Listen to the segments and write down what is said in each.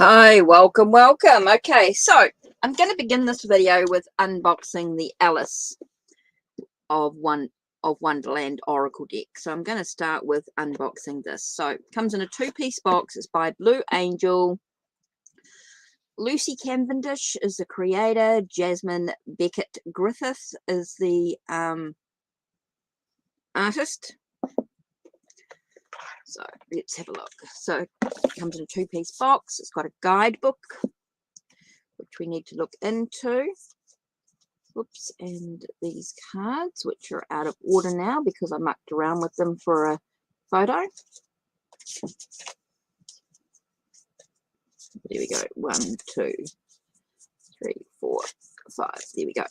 Hi, welcome. Okay, so I'm going to begin this video with unboxing the Alice of Wonderland Oracle deck. So I'm going to start with unboxing this. So it comes in a two-piece box. It's by Blue Angel. Lucy Cavendish is the creator. Jasmine Beckett Griffith is the artist. So let's have a look. So it comes in a two-piece box. It's got a guidebook, which we need to look into. Oops, and these cards, which are out of order now because I mucked around with them for a photo. There we go. 1, 2, 3, 4, 5. There we go.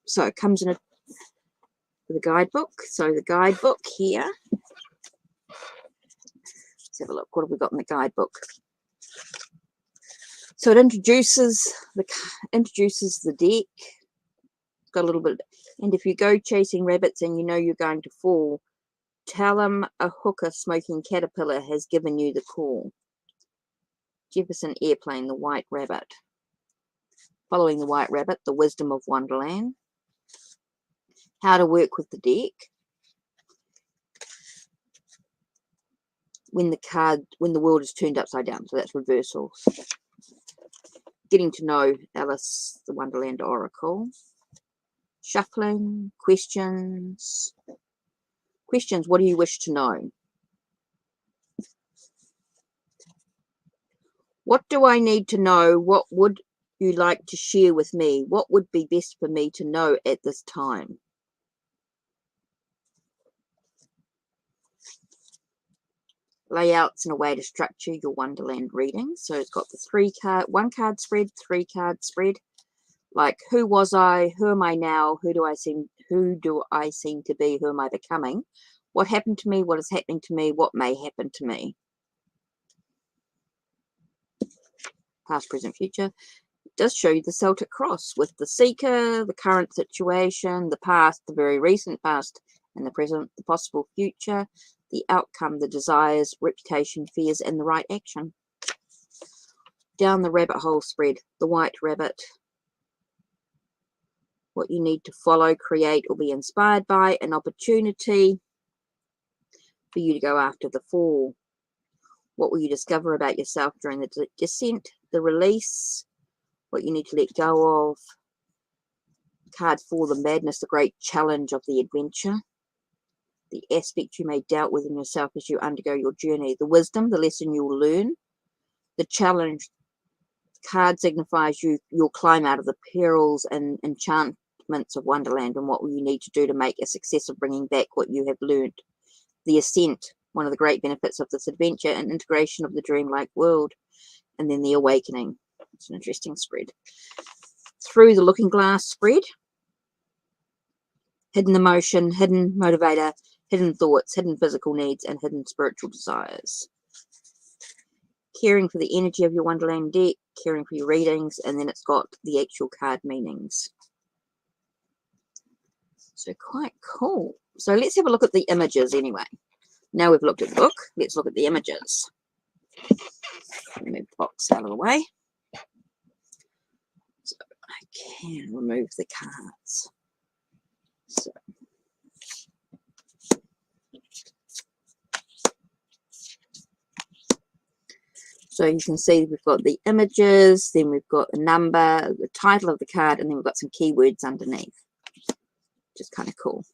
So it comes in with a guidebook. So the guidebook here. Let's have a look. What have we got in the guidebook? So it introduces the deck. It's got a little bit. And if you go chasing rabbits and you know you're going to fall, tell them a hooker smoking caterpillar has given you the call. Jefferson Airplane, the White Rabbit. Following the White Rabbit, the Wisdom of Wonderland. How to work with the deck. When the world is turned upside down, so that's reversals. Getting to know Alice, the Wonderland Oracle. Shuffling, questions. Questions, what do you wish to know? What do I need to know? What would you like to share with me? What would be best for me to know at this time? Layouts and a way to structure your Wonderland reading. So it's got the one card spread, 3 card spread. Like, who was I? Who am I now? Who do I seem to be? Who am I becoming? What happened to me? What is happening to me? What may happen to me? Past, present, future. It does show you the Celtic cross with the seeker, the current situation, the past, the very recent past, and the present, the possible future, the outcome, the desires, reputation, fears, and the right action. Down the rabbit hole spread, the White Rabbit. What you need to follow, create, or be inspired by, an opportunity for you to go after the fall. What will you discover about yourself during the descent, the release, what you need to let go of. Card 4, the madness, the great challenge of the adventure. The aspect you may doubt within yourself as you undergo your journey. The wisdom, the lesson you'll learn. The challenge card signifies you'll climb out of the perils and enchantments of Wonderland, and what will you need to do to make a success of bringing back what you have learned. The ascent, one of the great benefits of this adventure, and integration of the dreamlike world. And then the awakening. It's an interesting spread. Through the looking glass spread. Hidden emotion, hidden motivator, hidden thoughts, hidden physical needs, and hidden spiritual desires. Caring for the energy of your Wonderland deck, caring for your readings, and then it's got the actual card meanings. So quite cool. So let's have a look at the images anyway. Now we've looked at the book, let's look at the images. Move the box out of the way. So I can remove the cards. So you can see we've got the images, then we've got the number, the title of the card, and then we've got some keywords underneath, which is kind of cool.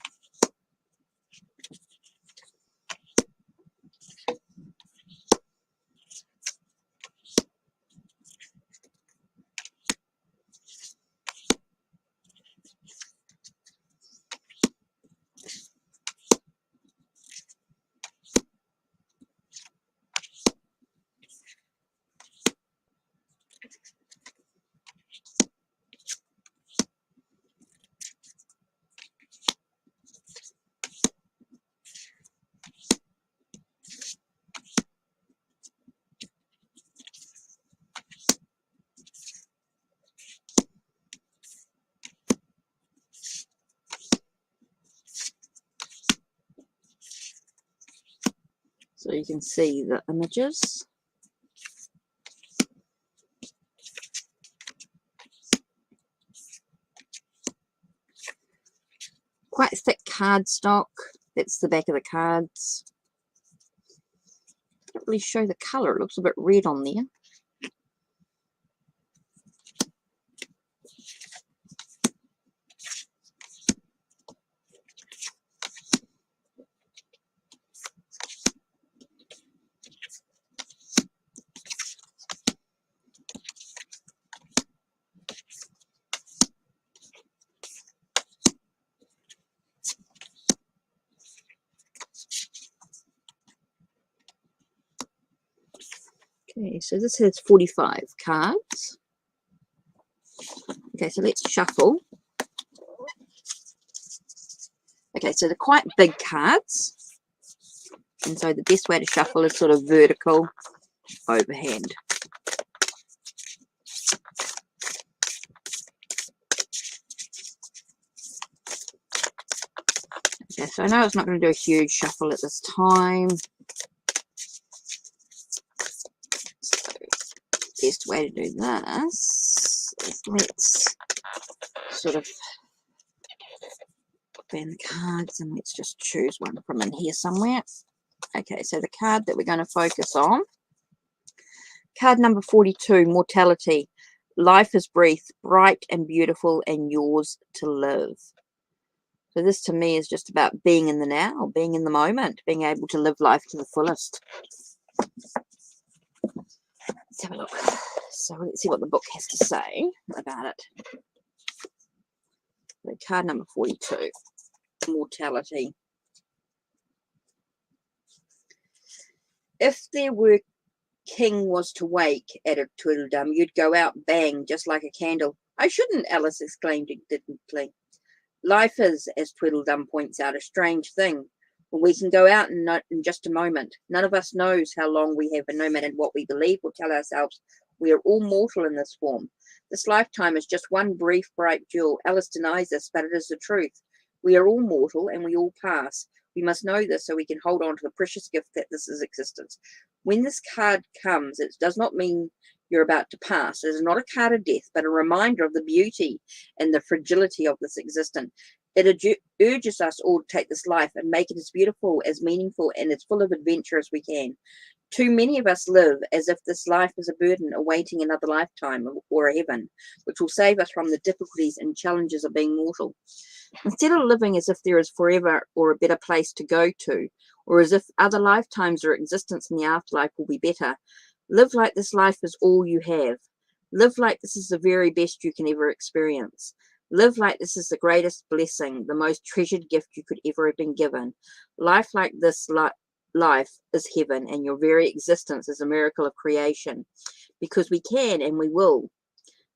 So you can see the images. Quite thick cardstock. That's the back of the cards. Don't really show the colour. It looks a bit red on there. Okay, so this has 45 cards. Okay, so let's shuffle. Okay, so they're quite big cards. And so the best way to shuffle is sort of vertical overhand. Okay, so I know it's not going to do a huge shuffle at this time. So the best way to do this is let's sort of bend the cards and let's just choose one from in here somewhere. Okay, so the card that we're going to focus on, card number 42, Mortality. Life is bright and beautiful and yours to live. So this to me is just about being in the now, being in the moment, being able to live life to the fullest. Let's have a look. So let's see what the book has to say about it. The card number 42, Mortality. If there were king was to wake, added Tweedledum, you'd go out bang, just like a candle. I shouldn't, Alice exclaimed indignantly. Life is, as Tweedledum points out, a strange thing. We can go out in just a moment. None of us knows how long we have, and no matter what we believe or tell ourselves, we are all mortal in this form. This lifetime is just one brief, bright jewel. Alice denies this, but it is the truth. We are all mortal, and we all pass. We must know this so we can hold on to the precious gift that this is existence. When this card comes, it does not mean you're about to pass. It is not a card of death, but a reminder of the beauty and the fragility of this existence. It urges us all to take this life and make it as beautiful, as meaningful, and as full of adventure as we can. Too many of us live as if this life is a burden awaiting another lifetime or a heaven, which will save us from the difficulties and challenges of being mortal. Instead of living as if there is forever or a better place to go to, or as if other lifetimes or existence in the afterlife will be better, live like this life is all you have. Live like this is the very best you can ever experience. Live like this is the greatest blessing, the most treasured gift you could ever have been given. Life like this life is heaven, and your very existence is a miracle of creation. Because we can and we will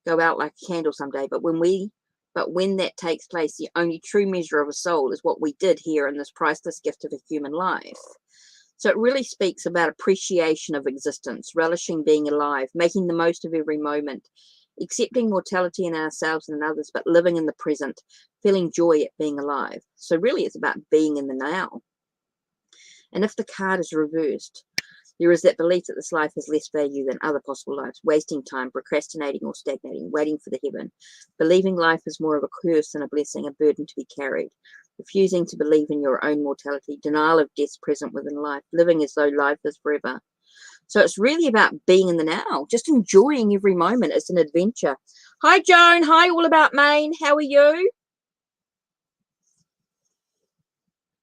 go out like a candle someday, but when that takes place, the only true measure of a soul is what we did here in this priceless gift of a human life. So it really speaks about appreciation of existence, relishing being alive, making the most of every moment, accepting mortality in ourselves and in others, but living in the present, feeling joy at being alive. So really it's about being in the now. And if the card is reversed, there is that belief that this life has less value than other possible lives, wasting time, procrastinating or stagnating, waiting for the heaven, believing life is more of a curse than a blessing, a burden to be carried, refusing to believe in your own mortality, denial of death present within life, living as though life is forever. So it's really about being in the now, just enjoying every moment. It's an adventure. Hi, Joan. Hi, All About Maine. How are you?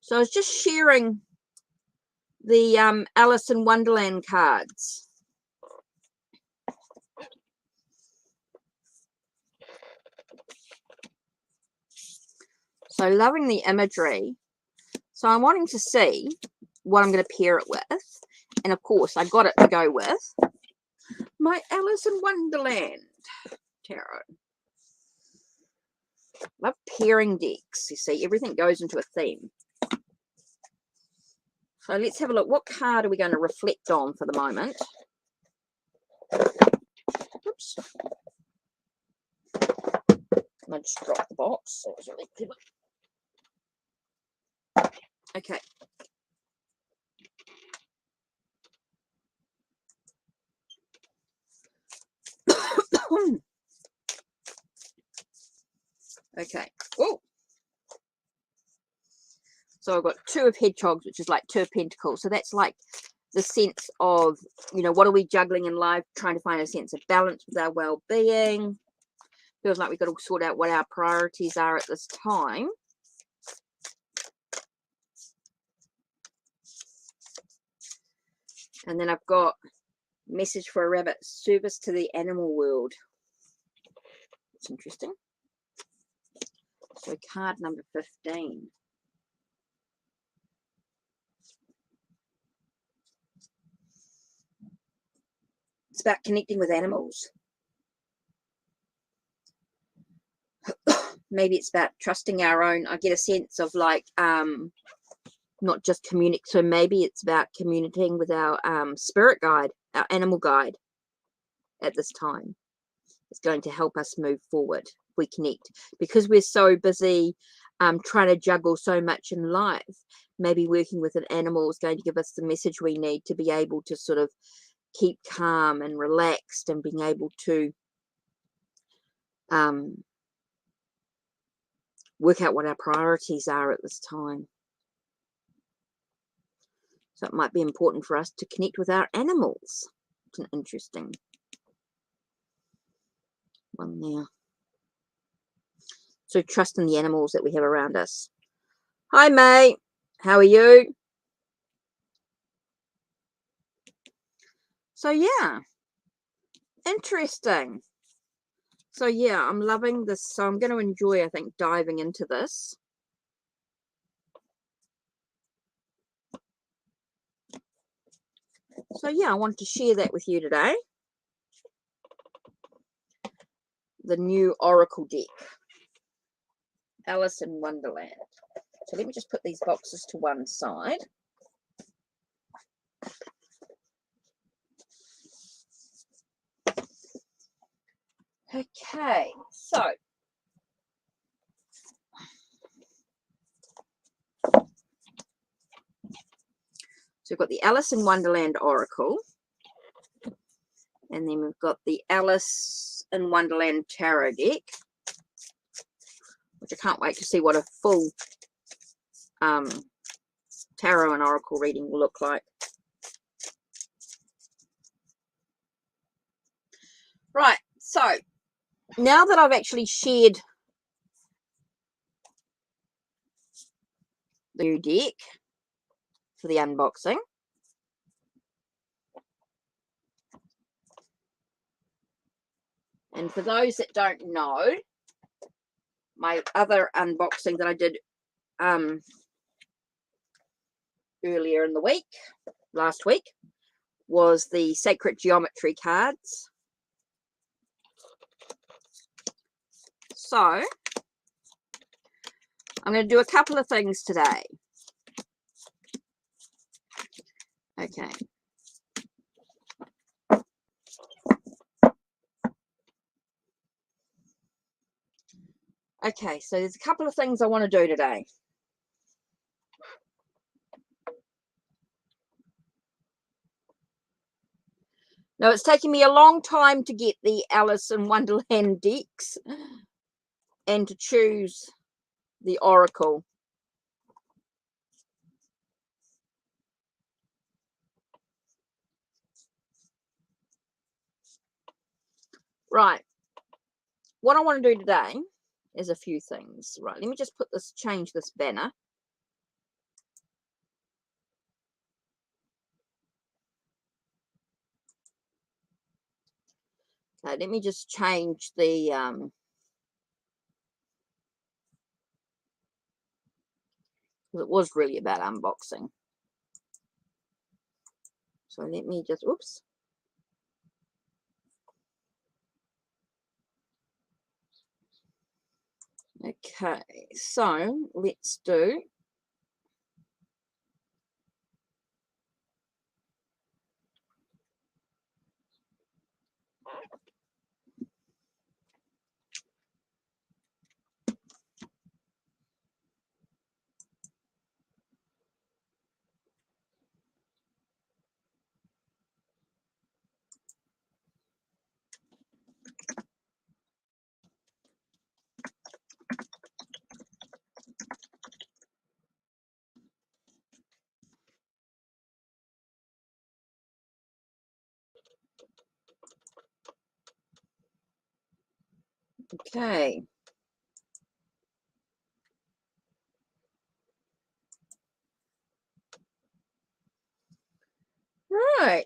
So I was just sharing the Alice in Wonderland cards. So loving the imagery. So I'm wanting to see what I'm going to pair it with. And of course, I got it to go with my Alice in Wonderland tarot. Love pairing decks. You see, everything goes into a theme. So let's have a look. What card are we going to reflect on for the moment? Oops. I just dropped the box. That was really clever. Okay. Okay. Oh. So I've got 2 of hedgehogs, which is like 2 of pentacles. So that's like the sense of, you know, what are we juggling in life? Trying to find a sense of balance with our well-being. Feels like we've got to sort out what our priorities are at this time. And then I've got message for a rabbit, service to the animal world. It's interesting. So card number 15. It's about connecting with animals. Maybe it's about trusting our own. I get a sense of like not just communicate. So maybe it's about communicating with our spirit guide, our animal guide at this time. It's going to help us move forward. We connect because we're so busy trying to juggle so much in life. Maybe working with an animal is going to give us the message we need to be able to sort of keep calm and relaxed and being able to work out what our priorities are at this time. So it might be important for us to connect with our animals. It's an interesting one there. So trust in the animals that we have around us. Hi, mate. How are you? So, yeah. Interesting. So, yeah, I'm loving this. So I'm going to enjoy, I think, diving into this. So, yeah, I wanted to share that with you today. The new Oracle deck. Alice in Wonderland. So let me just put these boxes to one side. Okay, so we've got the Alice in Wonderland Oracle. And then we've got the Alice in Wonderland Tarot deck, which I can't wait to see what a full tarot and oracle reading will look like. Right, so now that I've actually shared the new deck for the unboxing, and for those that don't know, my other unboxing that I did earlier in the week, last week, was the Sacred Geometry cards. So I'm going to do a couple of things today. Okay. Okay, so there's a couple of things I want to do today. Now, it's taken me a long time to get the Alice in Wonderland decks and to choose the Oracle. Right. What I want to do today is a few things. Right, let me just put this, change this banner. Okay, let me just change the it was really about unboxing. So let me just, oops. Okay, so let's do Okay. Right.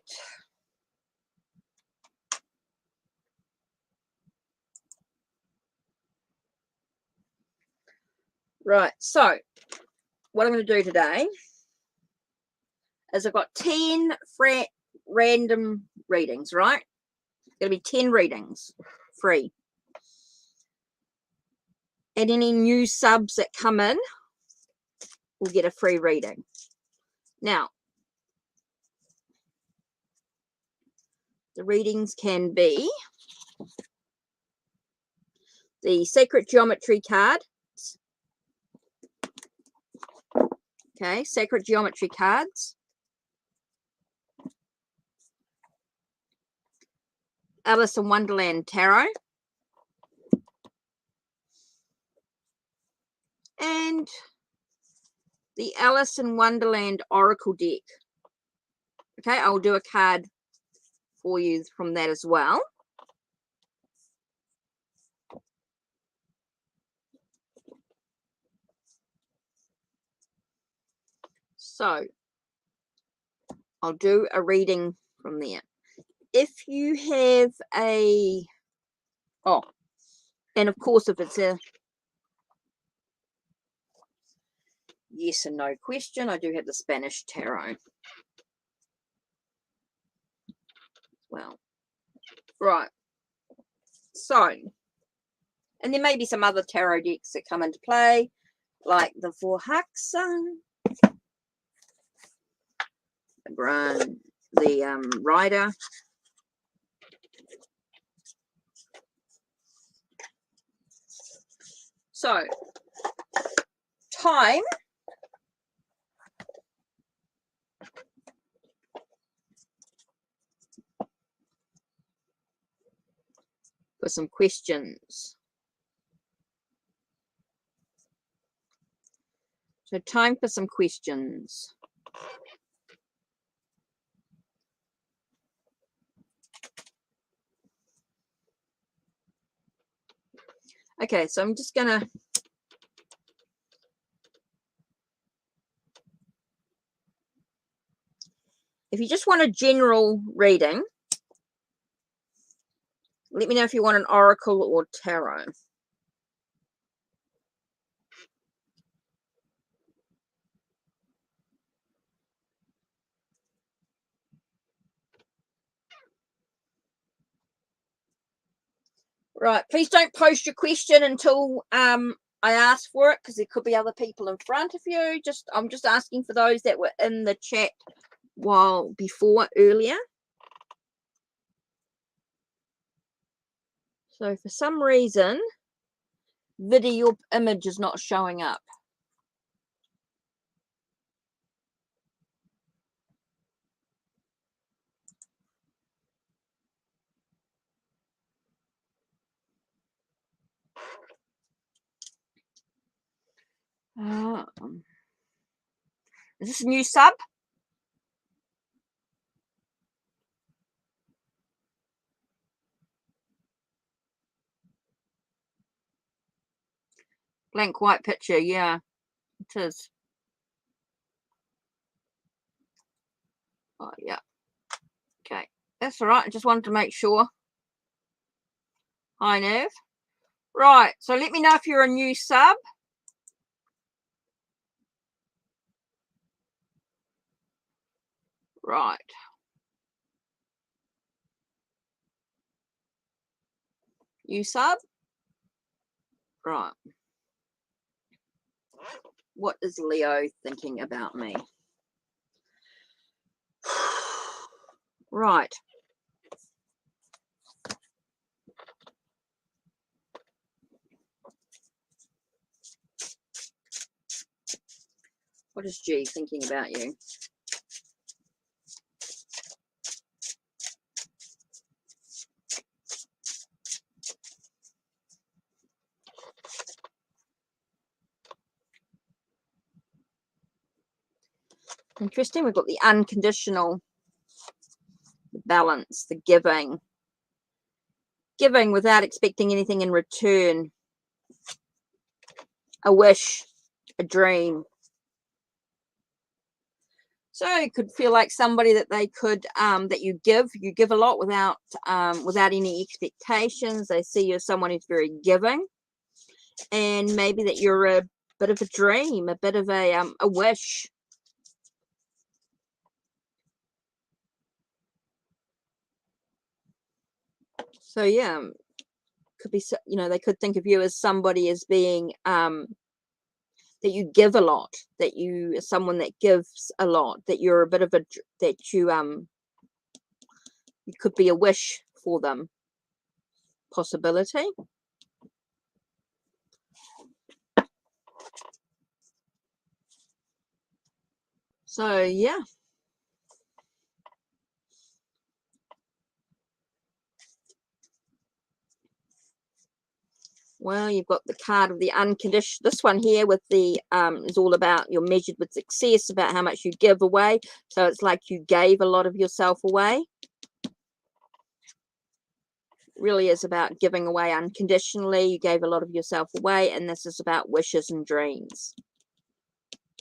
Right. So what I'm going to do today is I've got 10 random readings, right? It's going to be 10 readings, free. And any new subs that come in will get a free reading. Now, the readings can be the Sacred Geometry card. Okay, Sacred Geometry cards. Alice in Wonderland Tarot. And the Alice in Wonderland Oracle deck. Okay, I'll do a card for you from that as well. So, I'll do a reading from there. If you have a, oh, and of course, if it's a yes and no question, I do have the Spanish Tarot. Well, right. So, and there may be some other tarot decks that come into play, like the Vorhaxa, the Rider. So, time for some questions. So, time for some questions. Okay, so I'm just gonna if you just want a general reading, let me know if you want an oracle or tarot. Right, please don't post your question until I ask for it, because there could be other people in front of you. I'm just asking for those that were in the chat earlier. So for some reason, video image is not showing up. Is this a new sub? Blank white picture, yeah, it is. Oh, yeah. Okay, that's all right. I just wanted to make sure. Hi, Nev. Right, so let me know if you're a new sub. Right. You sub? Right. What is Leo thinking about me? Right. What is G thinking about you? Interesting. We've got the unconditional, the balance, the giving, Giving without expecting anything in return. A wish, a dream. So it could feel like somebody that they could that you give a lot without any expectations. They see you as someone who's very giving, and maybe that you're a bit of a dream, a bit of a wish. So yeah, could be, you know, they could think of you as somebody as being that you give a lot, that you are someone that gives a lot, that you're a bit of a, that you could be a wish for them. Possibility. So yeah. Well, you've got the card of the unconditional. This one here with the is all about you're measured with success, about how much you give away. So it's like you gave a lot of yourself away. Really is about giving away unconditionally. You gave a lot of yourself away, and this is about wishes and dreams.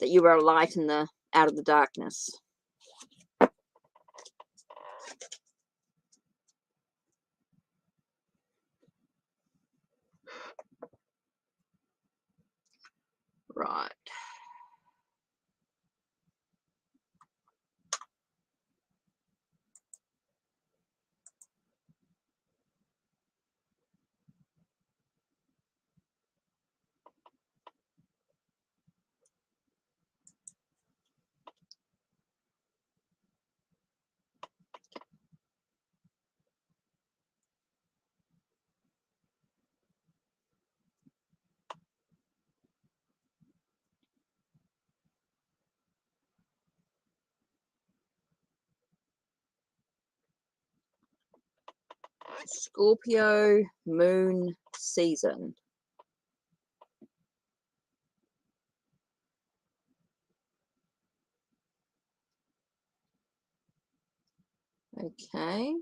That you were a light in the out of the darkness. Right. Scorpio moon season. Okay.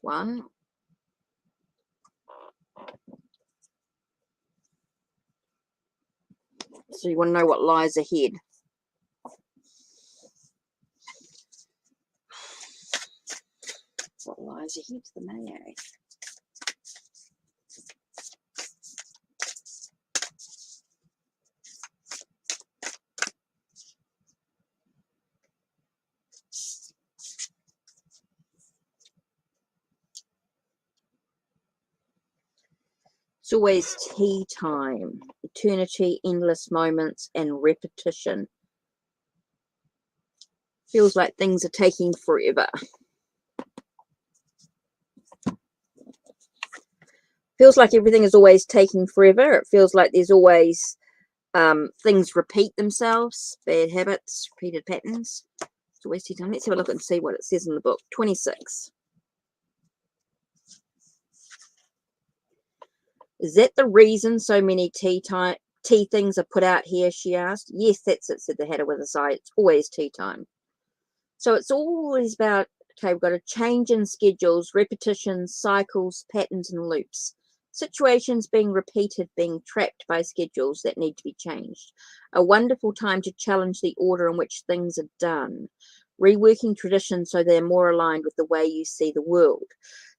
One. So you want to know what lies ahead. What lies ahead to the May? It's always tea time, eternity, endless moments, and repetition. Feels like things are taking forever. Feels like everything is always taking forever. It feels like there's always things repeat themselves, bad habits, repeated patterns. It's always tea time. Let's have a look and see what it says in the book. 26. Is that the reason so many tea things are put out here? She asked. Yes, that's it, said the Hatter with a sigh. It's always tea time. So it's always about, okay, we've got a change in schedules, repetitions, cycles, patterns, and loops. Situations being repeated, being trapped by schedules that need to be changed. A wonderful time to challenge the order in which things are done. Reworking traditions so they're more aligned with the way you see the world.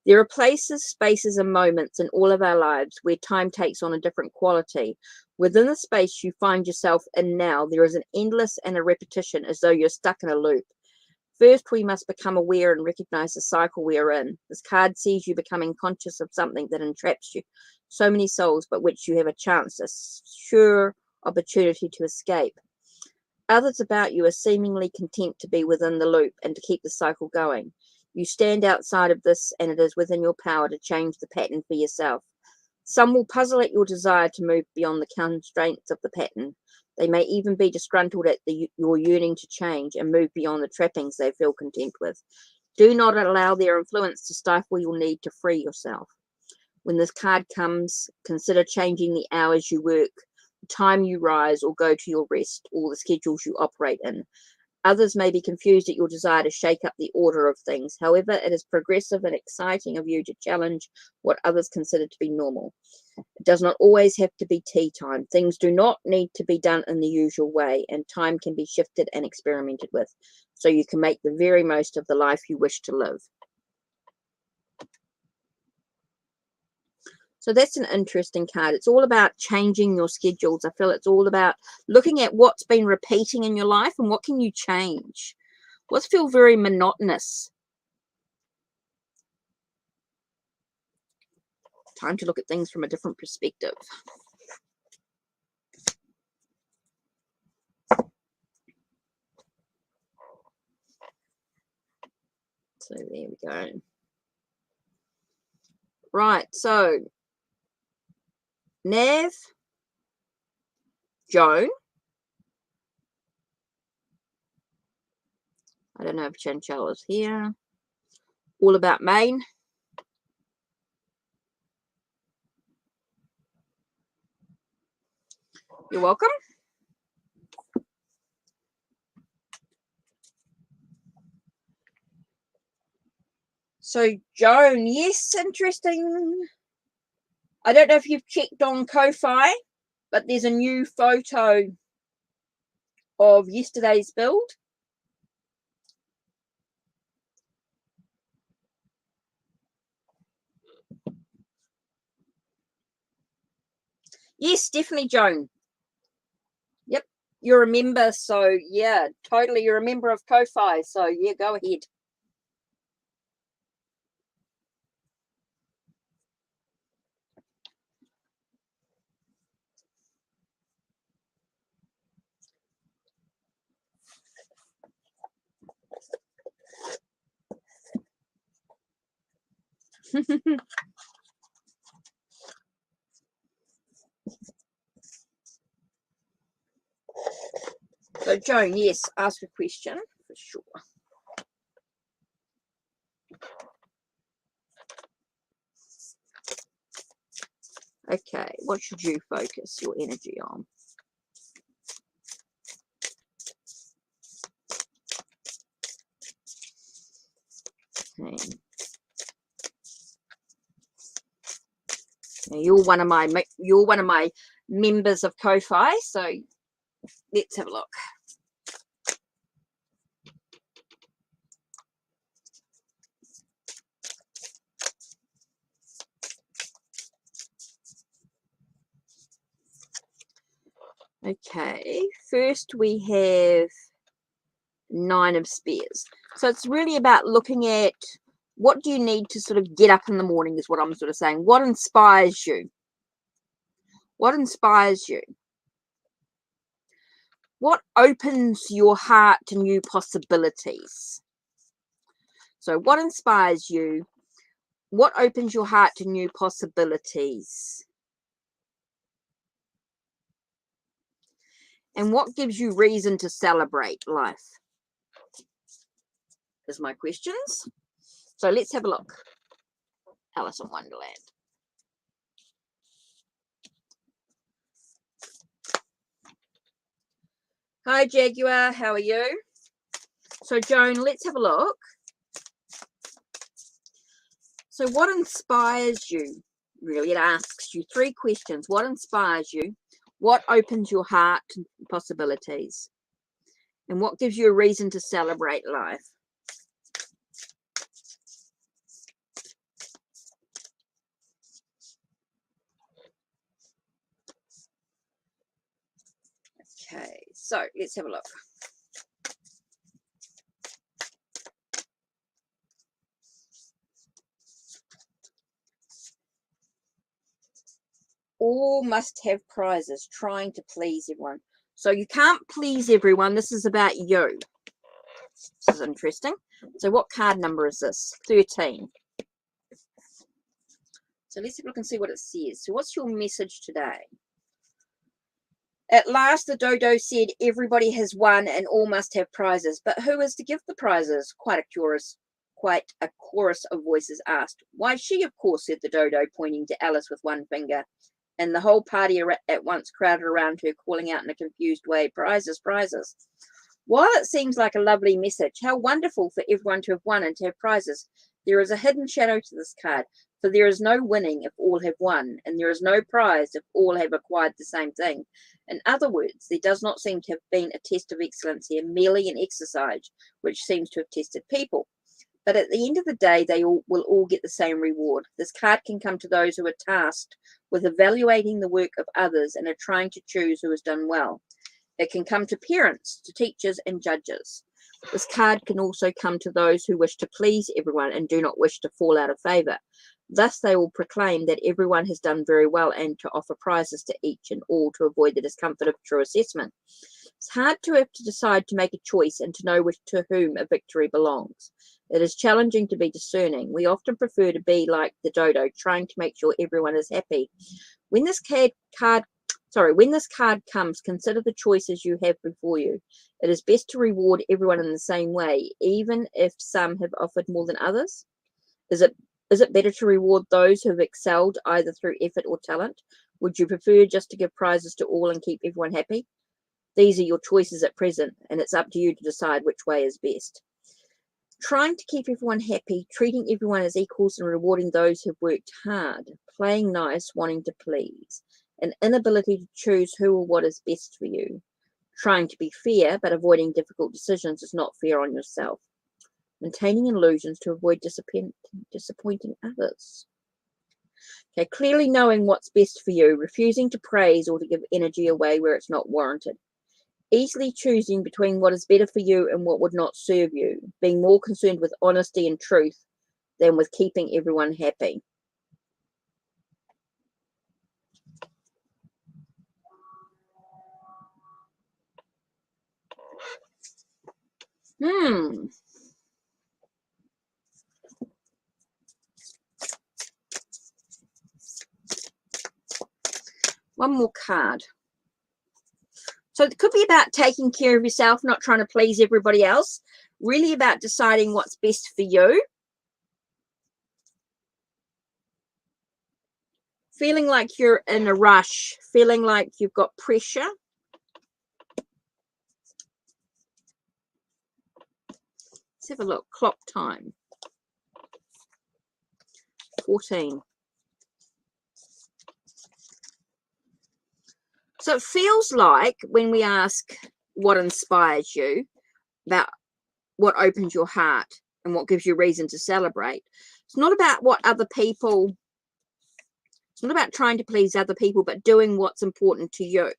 There are places, spaces, and moments in all of our lives where time takes on a different quality. Within the space you find yourself in now, there is an endless and a repetition as though you're stuck in a loop. First, we must become aware and recognize the cycle we are in. This card sees you becoming conscious of something that entraps you. So many souls, but which you have a chance, a sure opportunity to escape. Others about you are seemingly content to be within the loop and to keep the cycle going. You stand outside of this, and it is within your power to change the pattern for yourself. Some will puzzle at your desire to move beyond the constraints of the pattern. They may even be disgruntled at your yearning to change and move beyond the trappings they feel content with. Do not allow their influence to stifle your need to free yourself. When this card comes, consider changing the hours you work, the time you rise or go to your rest, or the schedules you operate in. Others may be confused at your desire to shake up the order of things. However, it is progressive and exciting of you to challenge what others consider to be normal. It does not always have to be tea time. Things do not need to be done in the usual way, and time can be shifted and experimented with, so you can make the very most of the life you wish to live. So that's an interesting card. It's all about changing your schedules. I feel it's all about looking at what's been repeating in your life and what can you change. What's feel very monotonous. Time to look at things from a different perspective. So there we go. Right, so Nav, Joan. I don't know if Chanchella's here. All about Maine. You're welcome. So Joan, yes, interesting. I don't know if you've checked on Ko-Fi, but there's a new photo of yesterday's build. Yes, definitely, Joan. Yep, you're a member, so yeah, totally, you're a member of Ko-Fi, so yeah, go ahead. So Joan, yes, ask a question for sure. Okay, what should you focus your energy on? Okay. Now, you're one of my members of Ko-Fi, so let's have a look. Okay, first we have 9 of Spears. So it's really about looking at what do you need to sort of get up in the morning is what I'm sort of saying. What inspires you? What inspires you? What opens your heart to new possibilities? So what inspires you? What opens your heart to new possibilities? And what gives you reason to celebrate life? Is my questions. So let's have a look. Alice in Wonderland. Hi, Jaguar. How are you? So, Joan, let's have a look. So what inspires you? Really, it asks you 3 questions. What inspires you? What opens your heart to possibilities? And what gives you a reason to celebrate life? Okay, so let's have a look. All must have prizes, trying to please everyone. So you can't please everyone. This is about you. This is interesting. So what card number is this? 13. So let's have a look and see what it says. So what's your message today? At last, the dodo said, everybody has won and all must have prizes. But who is to give the prizes? Quite a chorus of voices asked. Why, she, of course, said the dodo, pointing to Alice with one finger. And the whole party at once crowded around her, calling out in a confused way, prizes, prizes. While it seems like a lovely message, how wonderful for everyone to have won and to have prizes, there is a hidden shadow to this card, for there is no winning if all have won, and there is no prize if all have acquired the same thing. In other words, there does not seem to have been a test of excellence here, merely an exercise which seems to have tested people. But at the end of the day, they will all get the same reward. This card can come to those who are tasked with evaluating the work of others and are trying to choose who has done well. It can come to parents, to teachers, and judges. This card can also come to those who wish to please everyone and do not wish to fall out of favour. Thus, they will proclaim that everyone has done very well and to offer prizes to each and all to avoid the discomfort of true assessment. It's hard to have to decide to make a choice and to know to whom a victory belongs. It is challenging to be discerning. We often prefer to be like the dodo, trying to make sure everyone is happy. When this card comes, consider the choices you have before you. It is best to reward everyone in the same way, even if some have offered more than others. Is it better to reward those who have excelled either through effort or talent? Would you prefer just to give prizes to all and keep everyone happy? These are your choices at present, and it's up to you to decide which way is best. Trying to keep everyone happy, treating everyone as equals and rewarding those who have worked hard, playing nice, wanting to please, an inability to choose who or what is best for you. Trying to be fair, but avoiding difficult decisions is not fair on yourself. Maintaining illusions to avoid disappointing others. Okay, clearly knowing what's best for you, refusing to praise or to give energy away where it's not warranted. Easily choosing between what is better for you and what would not serve you, being more concerned with honesty and truth than with keeping everyone happy. One more card. So it could be about taking care of yourself, not trying to please everybody else, really about deciding what's best for you. Feeling like you're in a rush, feeling like you've got pressure. Let's have a look. Clock time. 14. So it feels like when we ask what inspires you, about what opens your heart and what gives you reason to celebrate, it's not about what other people, it's not about trying to please other people, but doing what's important to you,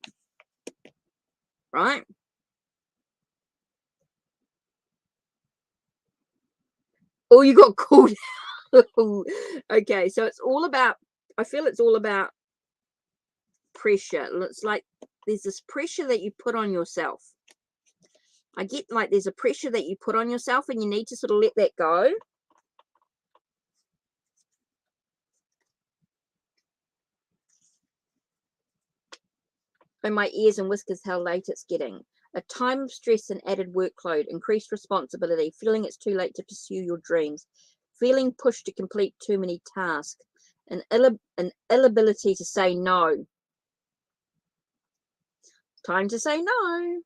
right? Oh, you got called. Okay, so it's all about, I feel it's all about pressure. It's like there's this pressure that you put on yourself. I get like there's a pressure that you put on yourself and you need to sort of let that go. Oh, my ears and whiskers, how late it's getting. A time of stress and added workload, increased responsibility, feeling it's too late to pursue your dreams, feeling pushed to complete too many tasks, an inability to say no. Time to say no.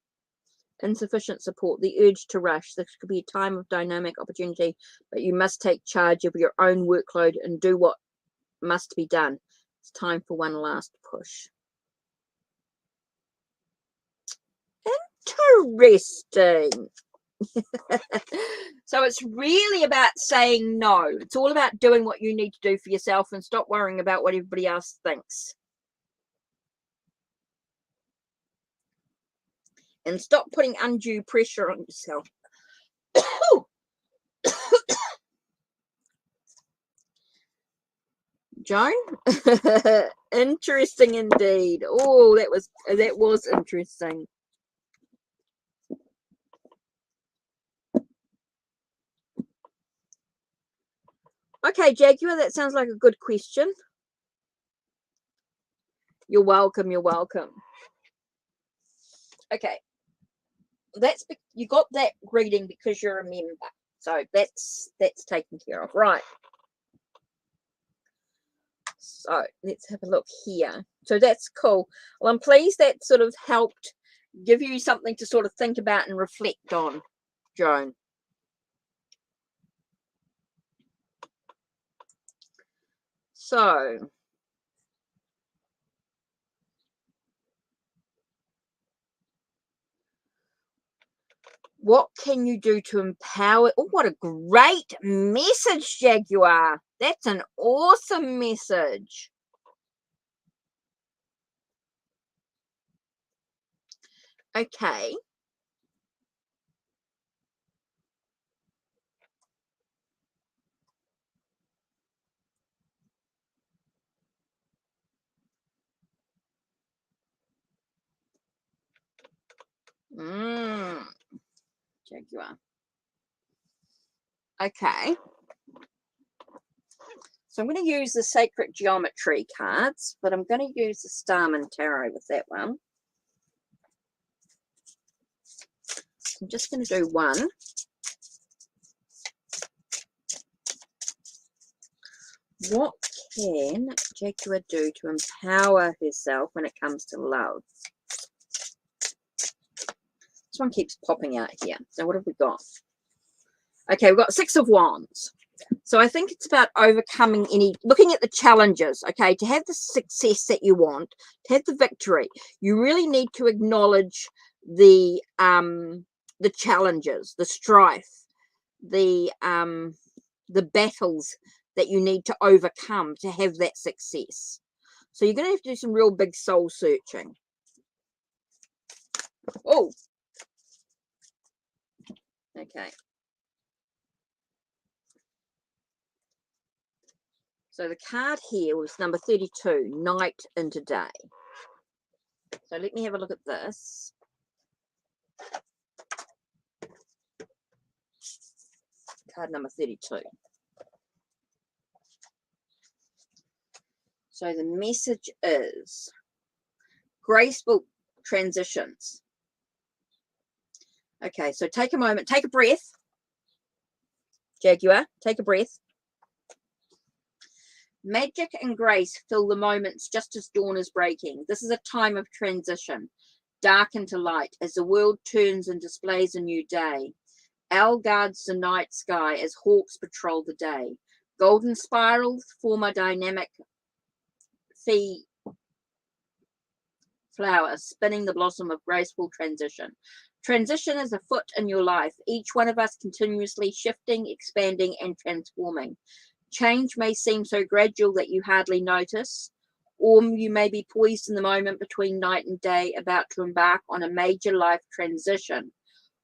Insufficient support, the urge to rush. This could be a time of dynamic opportunity, but you must take charge of your own workload and do what must be done. It's time for one last push. Interesting. So it's really about saying no. It's all about doing what you need to do for yourself and stop worrying about what everybody else thinks. And stop putting undue pressure on yourself. Joan? Interesting indeed. Oh, that was interesting. Okay, Jaguar, that sounds like a good question. You're welcome. You're welcome. Okay. You got that reading because you're a member. So that's taken care of. Right. So let's have a look here. So that's cool. Well, I'm pleased that sort of helped give you something to sort of think about and reflect on, Joan. So, what can you do to empower? Oh, what a great message, Jaguar. That's an awesome message. Okay. Jaguar. Okay. So I'm going to use the Sacred Geometry cards, but I'm going to use the Starman Tarot with that one. I'm just going to do one. What can Jaguar do to empower herself when it comes to love? This one keeps popping out here. So what have we got? Okay, we've got Six of Wands. So I think it's about overcoming looking at the challenges, okay? To have the success that you want, to have the victory, you really need to acknowledge the challenges, the strife, the battles that you need to overcome to have that success. So you're going to have to do some real big soul searching. Oh, okay. So the card here was number 32, Night into Day. So let me have a look at this. Card number 32. So the message is graceful transitions. Okay, so take a moment, take a breath. Jaguar, take a breath. Magic and grace fill the moments just as dawn is breaking. This is a time of transition, dark into light, as the world turns and displays a new day. Owl guards the night sky as hawks patrol the day. Golden spirals form a dynamic flower, spinning the blossom of graceful transition. Transition is a foot in your life, each one of us continuously shifting, expanding, and transforming. Change may seem so gradual that you hardly notice, or you may be poised in the moment between night and day, about to embark on a major life transition.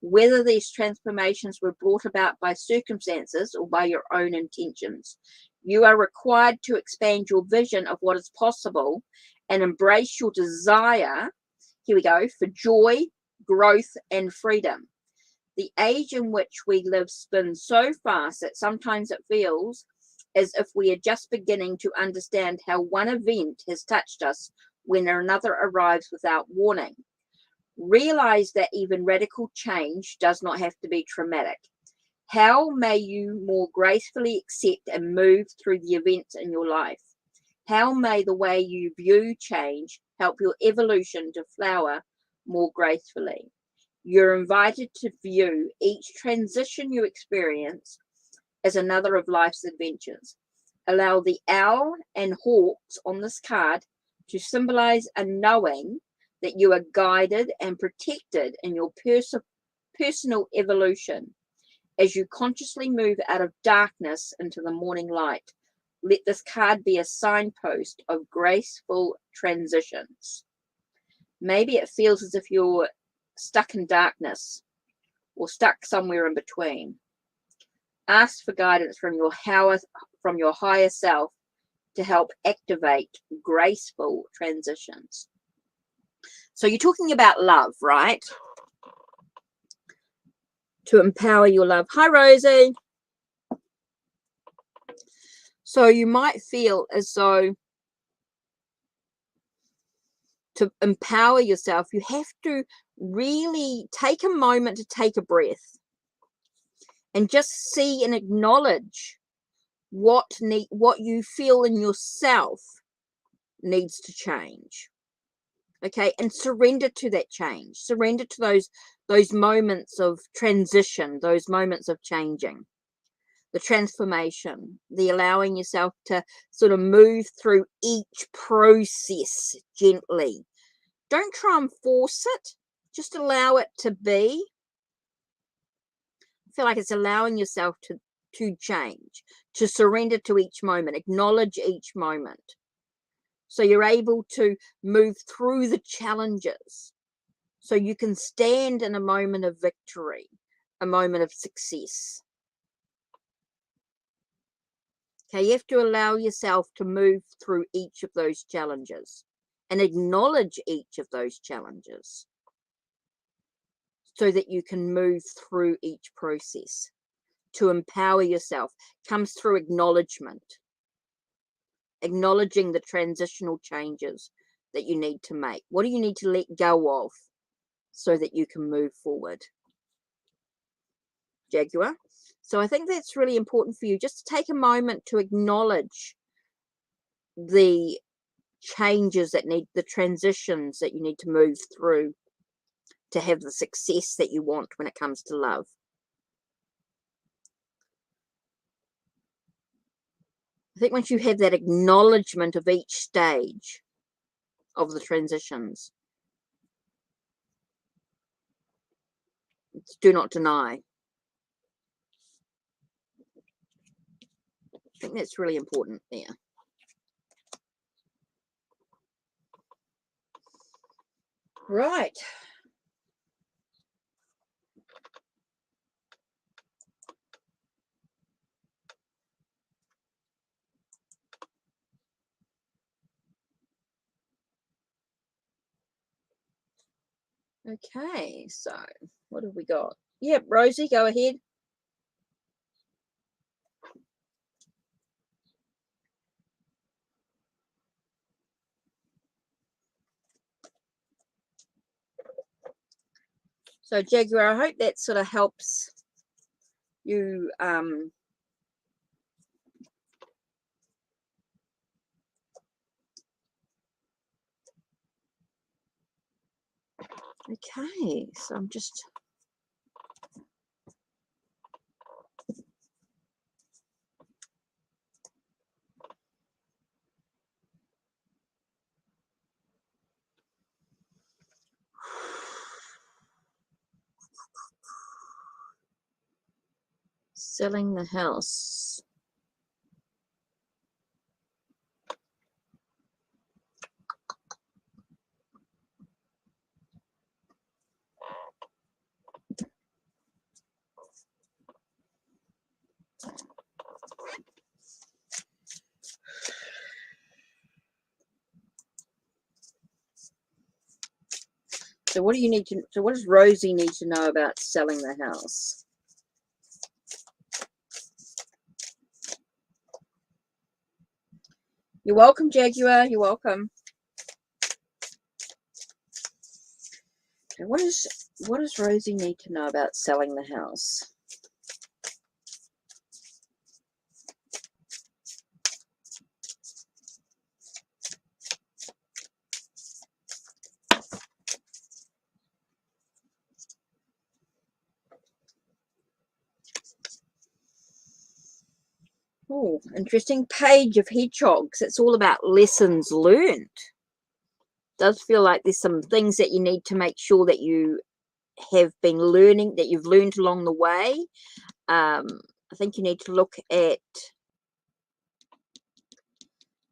Whether these transformations were brought about by circumstances or by your own intentions, you are required to expand your vision of what is possible and embrace your desire, here we go, for joy, growth, and freedom. The age in which we live spins so fast that sometimes it feels as if we are just beginning to understand how one event has touched us when another arrives without warning. Realize that even radical change does not have to be traumatic. How may you more gracefully accept and move through the events in your life? How may the way you view change help your evolution to flower more gracefully? You're invited to view each transition you experience as another of life's adventures. Allow the owl and hawks on this card to symbolize a knowing that you are guided and protected in your personal evolution. As you consciously move out of darkness into the morning light, let this card be a signpost of graceful transitions. Maybe it feels as if you're stuck in darkness or stuck somewhere in between. Ask for guidance from your higher self to help activate graceful transitions. So you're talking about love, right? To empower your love. Hi, Rosie. So you might feel as though to empower yourself, you have to really take a moment to take a breath and just see and acknowledge what you feel in yourself needs to change. Okay, and surrender to that change. Surrender to those moments of transition, those moments of changing, the transformation, the allowing yourself to sort of move through each process gently. Don't try and force it. Just allow it to be. I feel like it's allowing yourself to change, to surrender to each moment, acknowledge each moment. So you're able to move through the challenges. So you can stand in a moment of victory, a moment of success. Okay, you have to allow yourself to move through each of those challenges and acknowledge each of those challenges so that you can move through each process. To empower yourself comes through acknowledgement, acknowledging the transitional changes that you need to make. What do you need to let go of so that you can move forward? Jaguar. So I think that's really important for you, just to take a moment to acknowledge the changes that need, the transitions that you need to move through to have the success that you want when it comes to love. I think once you have that acknowledgement of each stage of the transitions, do not deny. I think that's really important there. Right. Okay, so what have we got? Yep, Rosie, go ahead. So Jaguar, I hope that sort of helps you okay, so I'm just selling the house. So what do you need to, so what does Rosie need to know about selling the house? You're welcome, Jaguar. You're welcome. Okay, what does Rosie need to know about selling the house? Oh, interesting. Page of Hedgehogs. It's all about lessons learned. Does feel like there's some things that you need to make sure that you have been learning, that you've learned along the way. I think you need to look at,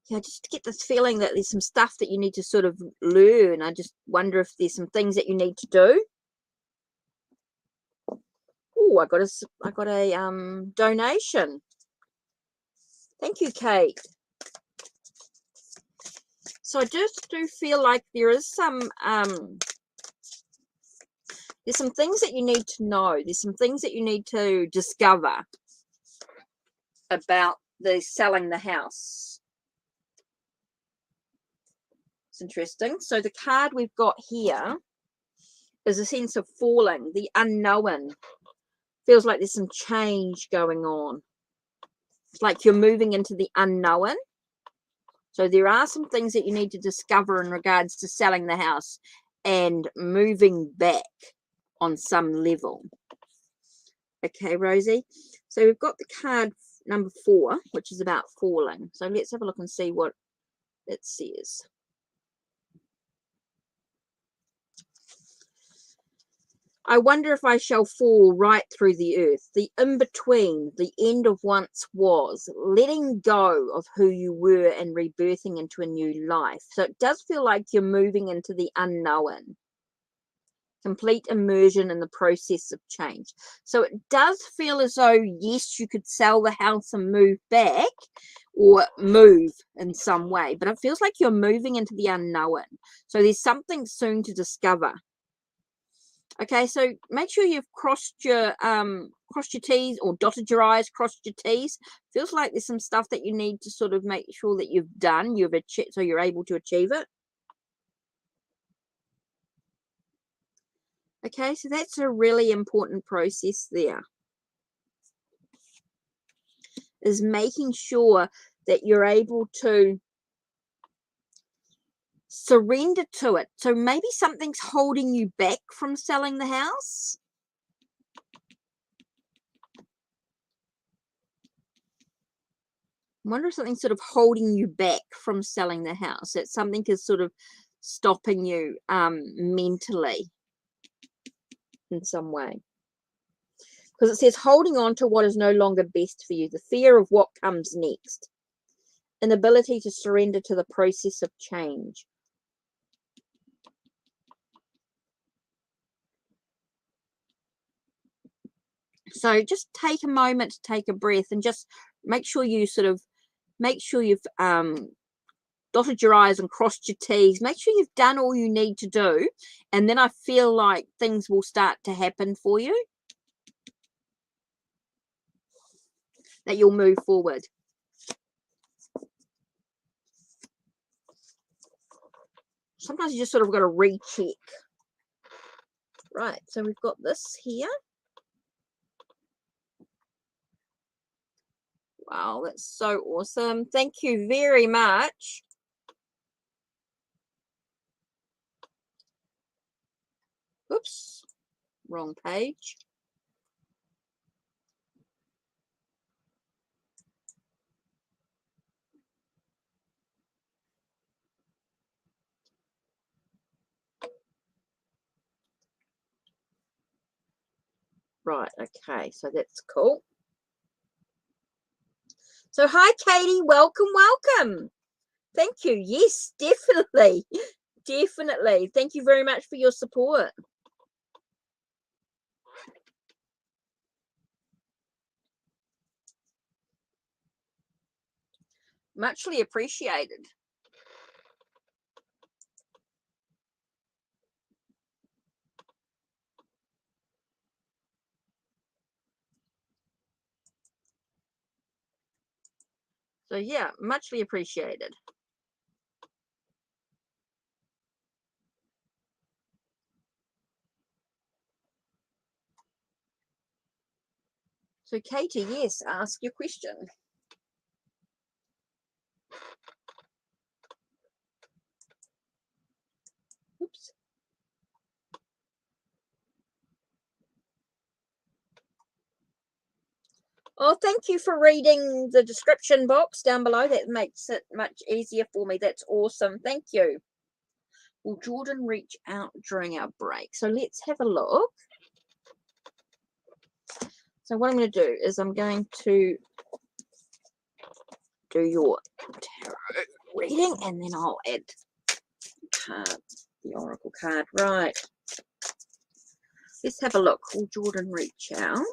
just get this feeling that there's some stuff that you need to sort of learn. I just wonder if there's some things that you need to do. Oh, I got a donation. Thank you, Kate. So I just do feel like there is some there's some things that you need to know. There's some things that you need to discover about the selling the house. It's interesting. So the card we've got here is a sense of falling, the unknown. Feels like there's some change going on. It's like you're moving into the unknown. So there are some things that you need to discover in regards to selling the house and moving back on some level. Okay, Rosie. So we've got the card number 4, which is about falling. So let's have a look and see what it says. I wonder if I shall fall right through the earth, the in-between, the end of once was, letting go of who you were and rebirthing into a new life. So it does feel like you're moving into the unknown. Complete immersion in the process of change. So it does feel as though, yes, you could sell the house and move back or move in some way, but it feels like you're moving into the unknown. So there's something soon to discover. Okay, so make sure you've crossed your T's or dotted your I's, crossed your T's. Feels like there's some stuff that you need to sort of make sure that you've done, so you're able to achieve it. Okay, so that's a really important process there. Is making sure that you're able to surrender to it. So maybe something's holding you back from selling the house. I wonder if something's sort of holding you back from selling the house. That something is sort of stopping you mentally in some way. Because it says holding on to what is no longer best for you, the fear of what comes next, inability to surrender to the process of change. So just take a moment to take a breath and just make sure you you've dotted your I's and crossed your T's. Make sure you've done all you need to do. And then I feel like things will start to happen for you, that you'll move forward. Sometimes you just sort of got to recheck. Right, so we've got this here. Wow, that's so awesome. Thank you very much. Oops, wrong page. Right, okay, so that's cool. So hi, Katie, welcome, welcome. Thank you. Yes, definitely. Definitely. Thank you very much for your support. Muchly appreciated. So yeah, muchly appreciated. So Katie, yes, ask your question. Oops. Oh, thank you for reading the description box down below. That makes it much easier for me. That's awesome. Thank you. Will Jordan reach out during our break? So let's have a look. So what I'm going to do is I'm going to do your tarot reading, and then I'll add the oracle card. Right. Let's have a look. Will Jordan reach out?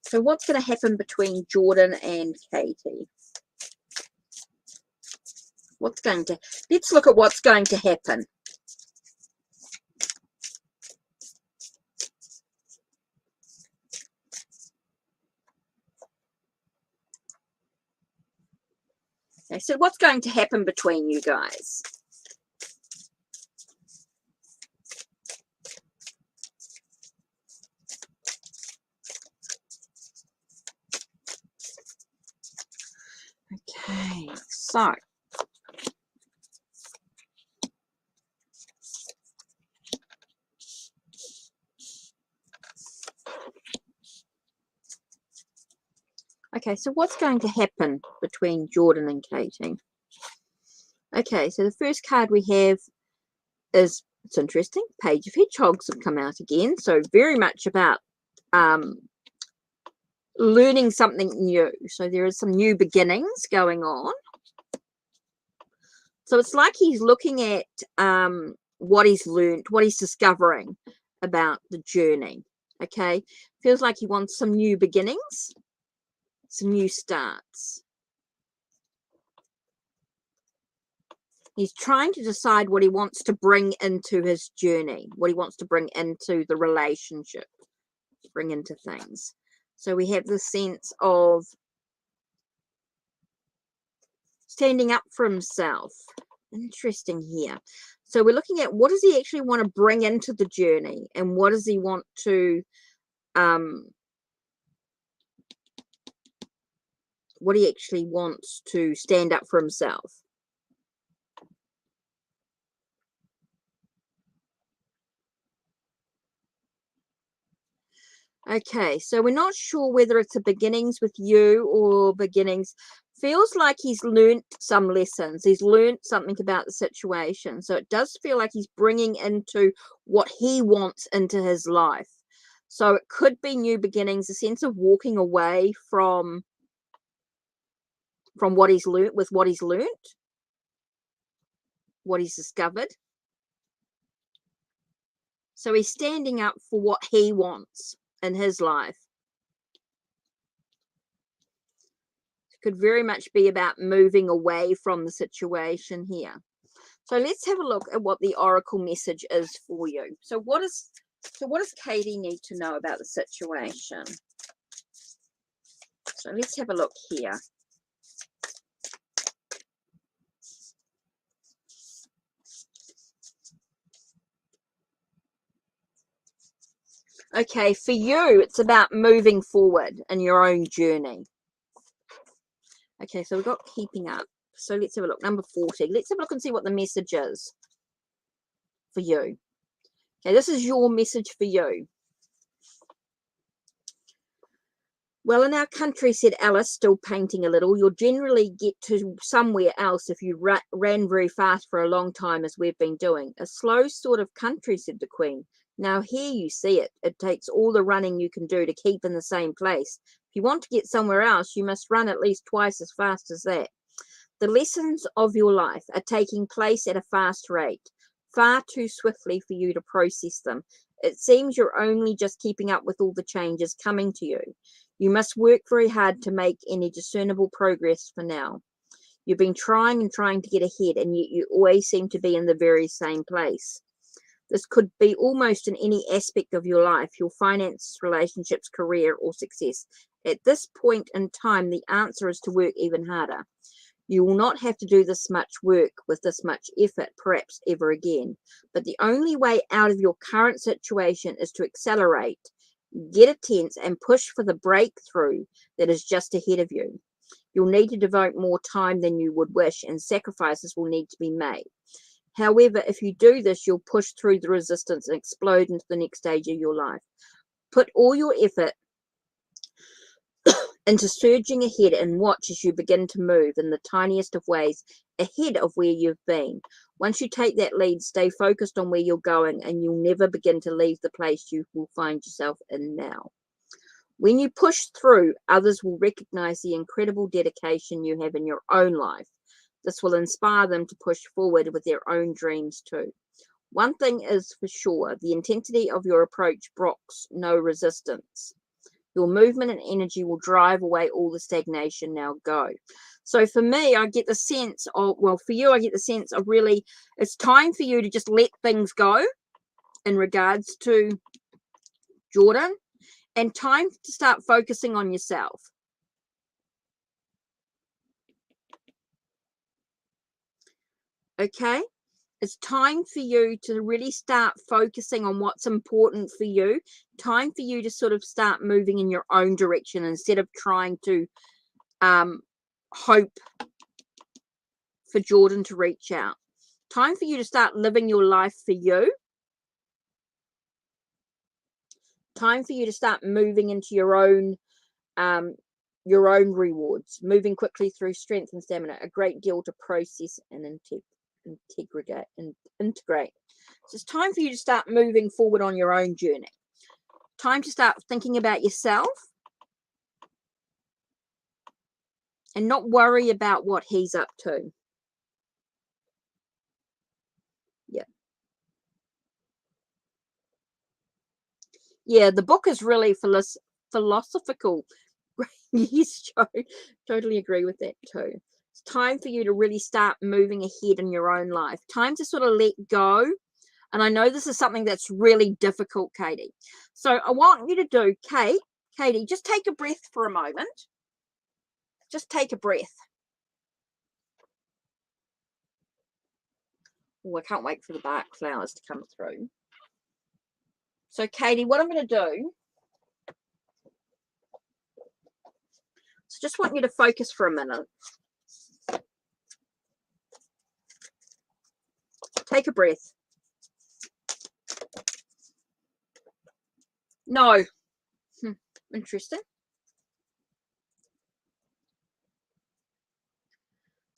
So what's going to happen between Jordan and Katie? Let's look at what's going to happen. Okay, so what's going to happen between you guys? Okay, so Okay, so what's going to happen between Jordan and Katie? Okay, so the first card we have is, it's interesting, Page of Hedgehogs have come out again. So very much about learning something new. So there is some new beginnings going on. So it's like he's looking at what he's learned, what he's discovering about the journey. Okay, feels like he wants some new beginnings, some new starts. He's trying to decide what he wants to bring into his journey, what he wants to bring into the relationship, bring into things. So we have the sense of standing up for himself. Interesting here. So we're looking at what does he actually want to bring into the journey, and what does he want to what he actually wants to stand up for himself. Okay, so we're not sure whether it's a beginnings with you or beginnings. Feels like he's learnt some lessons. He's learnt something about the situation. So it does feel like he's bringing into what he wants into his life. So it could be new beginnings, a sense of walking away from what he's learnt, with what he's learnt, what he's discovered. So he's standing up for what he wants in his life. Could very much be about moving away from the situation here. So let's have a look at what the oracle message is for you. So what does Katie need to know about the situation? So let's have a look here. Okay, for you, it's about moving forward in your own journey. Okay, so we've got keeping up. So let's have a look. Number 40. Let's have a look and see what the message is for you. Okay, this is your message for you. Well, in our country, said Alice, still painting a little, you'll generally get to somewhere else if you ran very fast for a long time, as we've been doing. A slow sort of country, said the Queen. Now here you see it. It takes all the running you can do to keep in the same place. If you want to get somewhere else, you must run at least twice as fast as that. The lessons of your life are taking place at a fast rate, far too swiftly for you to process them. It seems you're only just keeping up with all the changes coming to you. You must work very hard to make any discernible progress for now. You've been trying and trying to get ahead, and yet you always seem to be in the very same place. This could be almost in any aspect of your life, your finances, relationships, career, or success. At this point in time, the answer is to work even harder. You will not have to do this much work with this much effort, perhaps ever again. But the only way out of your current situation is to accelerate, get a tense, and push for the breakthrough that is just ahead of you. You'll need to devote more time than you would wish, and sacrifices will need to be made. However, if you do this, you'll push through the resistance and explode into the next stage of your life. Put all your effort into surging ahead and watch as you begin to move in the tiniest of ways ahead of where you've been. Once you take that lead, stay focused on where you're going, and you'll never begin to leave the place you will find yourself in now. When you push through, others will recognize the incredible dedication you have in your own life. This will inspire them to push forward with their own dreams too. One thing is for sure, the intensity of your approach blocks no resistance. Your movement and energy will drive away all the stagnation. Now go. So for me, I get the sense of, well, for you, I get the sense of really, it's time for you to just let things go in regards to Jordan, and time to start focusing on yourself. Okay? It's time for you to really start focusing on what's important for you. Time for you to sort of start moving in your own direction instead of trying to hope for Jordan to reach out. Time for you to start living your life for you. Time for you to start moving into your own your own rewards, moving quickly through strength and stamina, a great deal to process and integrate. So it's time for you to start moving forward on your own journey. Time to start thinking about yourself and not worry about what he's up to. Yeah. Yeah, the book is really philosophical. Yes, Joe, totally agree with that too. It's time for you to really start moving ahead in your own life. Time to sort of let go. And I know this is something that's really difficult, Katie. So I want you to do, Katie, just take a breath for a moment. Just take a breath. Oh, I can't wait for the bark flowers to come through. So, Katie, what I'm going to do, so just want you to focus for a minute. Take a breath. No. Interesting.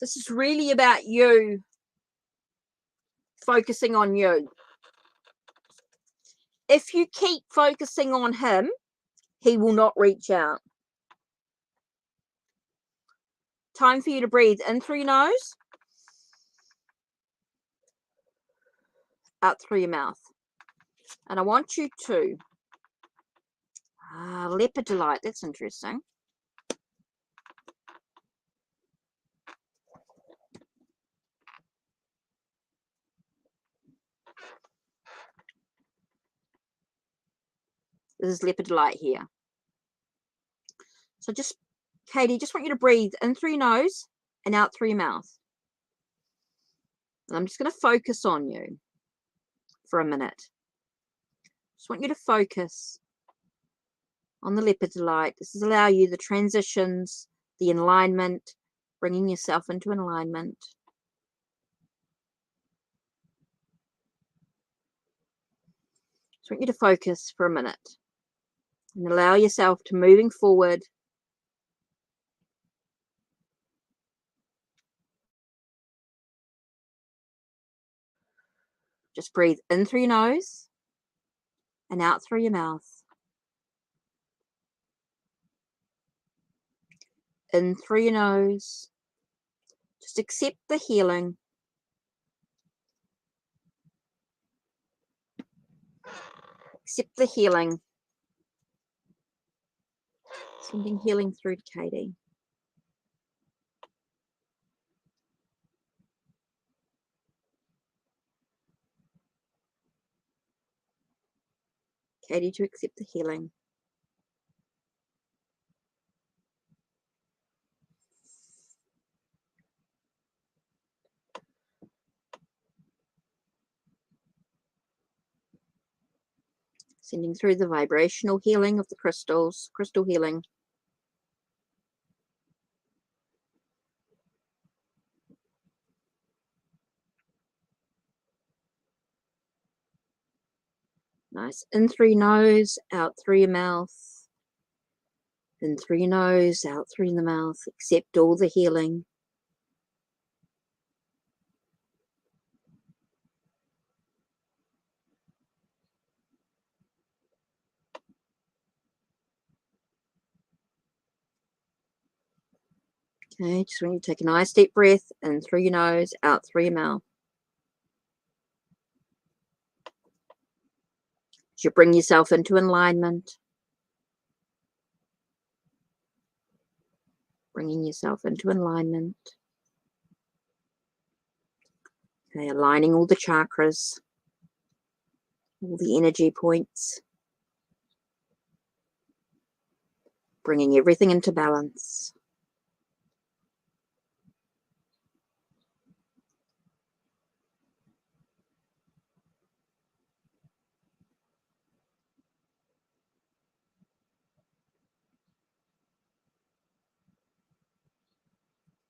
This is really about you focusing on you. If you keep focusing on him, he will not reach out. Time for you to breathe in through your nose, out through your mouth. And I want you to leopard delight. That's interesting. This is leopard delight here. So just, Katie, just want you to breathe in through your nose and out through your mouth. And I'm just going to focus on you for a minute. Just want you to focus on the leopard delight. This is allow you the transitions, the alignment, bringing yourself into an alignment. Just want you to focus for a minute and allow yourself to moving forward. Just breathe in through your nose and out through your mouth. In through your nose. Just accept the healing. Accept the healing. Sending healing through to Katie. Katie to accept the healing. Sending through the vibrational healing of the crystals, crystal healing. Nice. In through your nose, out through your mouth. In through your nose, out through the mouth. Accept all the healing. Okay, just want you to take a nice deep breath in through your nose, out through your mouth. As you bring yourself into alignment. Bringing yourself into alignment. Okay, aligning all the chakras, all the energy points. Bringing everything into balance.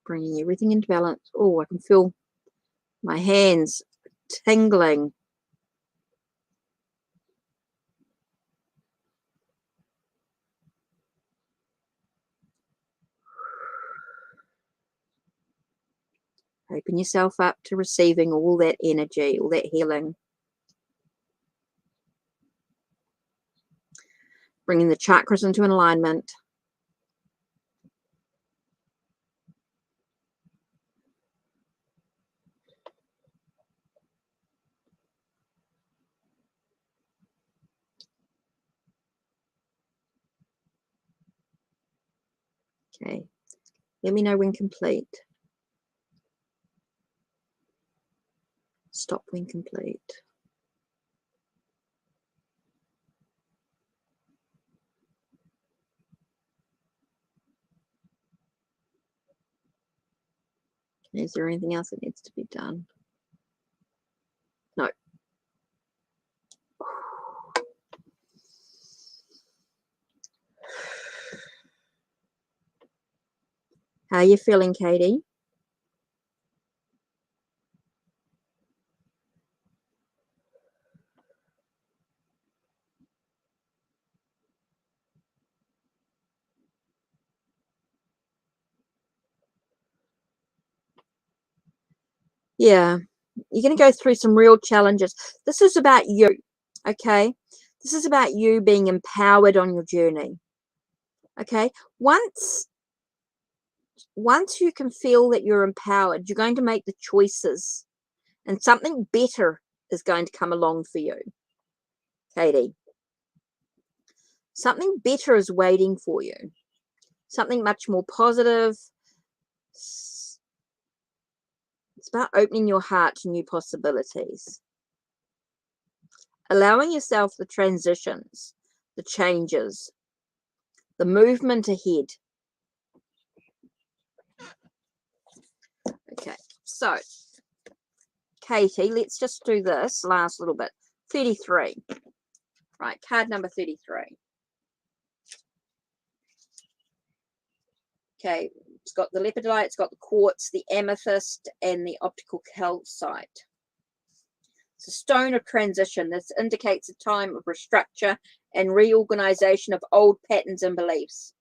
Bringing everything into balance. Oh, I can feel my hands tingling. Open yourself up to receiving all that energy, all that healing. Bringing the chakras into an alignment. Okay. Let me know when complete. Stop when complete. Is there anything else that needs to be done? No. How are you feeling, Katie? Yeah, you're going to go through some real challenges. This is about you, okay? This is about you being empowered on your journey, okay? Once you can feel that you're empowered, you're going to make the choices, and something better is going to come along for you, Katie. Something better is waiting for you. Something much more positive. It's about opening your heart to new possibilities. Allowing yourself the transitions, the changes, the movement ahead. Okay, so Katie, let's just do this last little bit. 33. Right, card number 33. Okay, it's got the lepidolite, it's got the quartz, the amethyst, and the optical calcite. It's a stone of transition. This indicates a time of restructure and reorganization of old patterns and beliefs.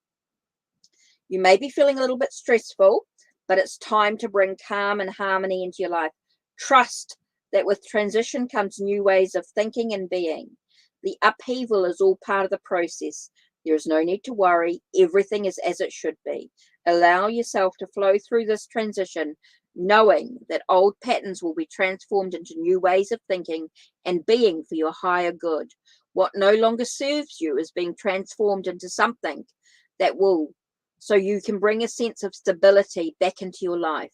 You may be feeling a little bit stressful, but it's time to bring calm and harmony into your life. Trust that with transition comes new ways of thinking and being. The upheaval is all part of the process. There is no need to worry. Everything is as it should be. Allow yourself to flow through this transition, knowing that old patterns will be transformed into new ways of thinking and being for your higher good. What no longer serves you is being transformed into something that will, so you can bring a sense of stability back into your life.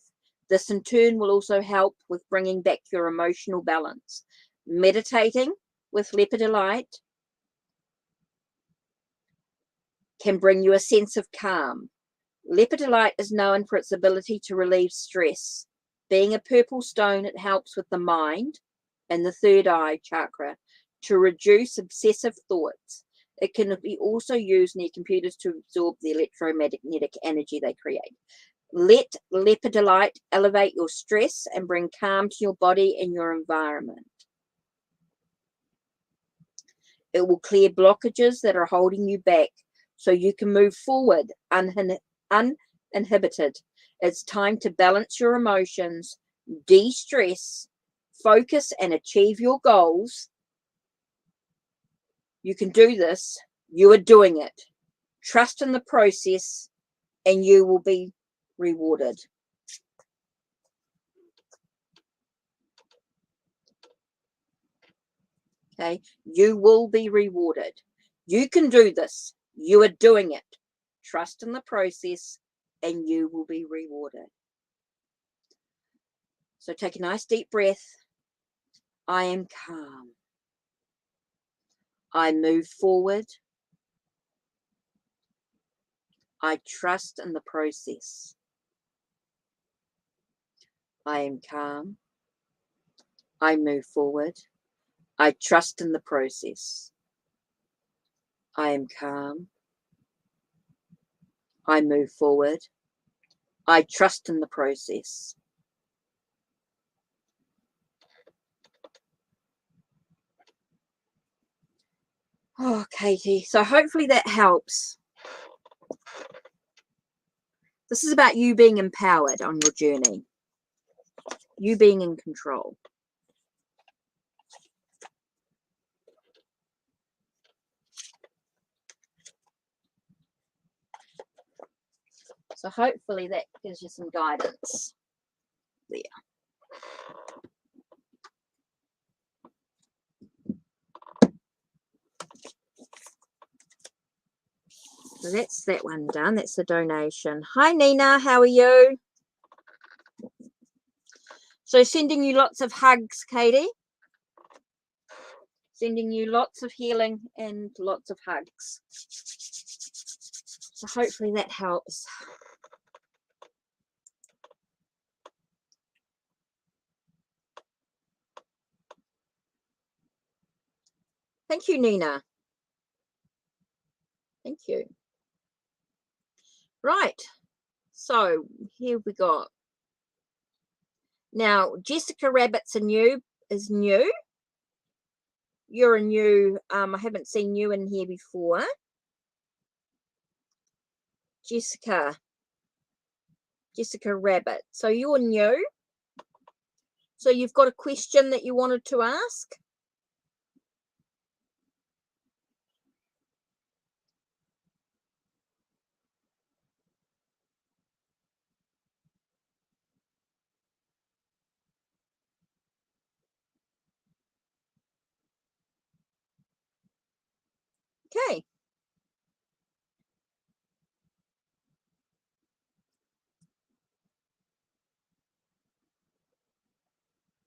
This in turn will also help with bringing back your emotional balance. Meditating with lepidolite can bring you a sense of calm. Lepidolite is known for its ability to relieve stress. Being a purple stone, it helps with the mind and the third eye chakra to reduce obsessive thoughts. It can be also used near computers to absorb the electromagnetic energy they create. Let lepidolite elevate your stress and bring calm to your body and your environment. It will clear blockages that are holding you back so you can move forward uninhibited. It's time to balance your emotions, de-stress, focus, and achieve your goals. You can do this. You are doing it. Trust in the process, and you will be rewarded. Okay, you will be rewarded. You can do this. You are doing it. Trust in the process, and you will be rewarded. So take a nice deep breath. I am calm. I move forward. I trust in the process. I am calm. I move forward. I trust in the process. I am calm. I move forward. I trust in the process. Oh, Katie, so hopefully that helps. This is about you being empowered on your journey. You being in control. So hopefully that gives you some guidance there. So that's that one done. That's the donation. Hi, Nina. How are you? So sending you lots of hugs, Katie. Sending you lots of healing and lots of hugs. So hopefully that helps. Thank you, Nina. Thank you. Right. So here we go. Now, Jessica Rabbit's new. You're a new. I haven't seen you in here before. Jessica Rabbit. So you're new. So you've got a question that you wanted to ask? Okay.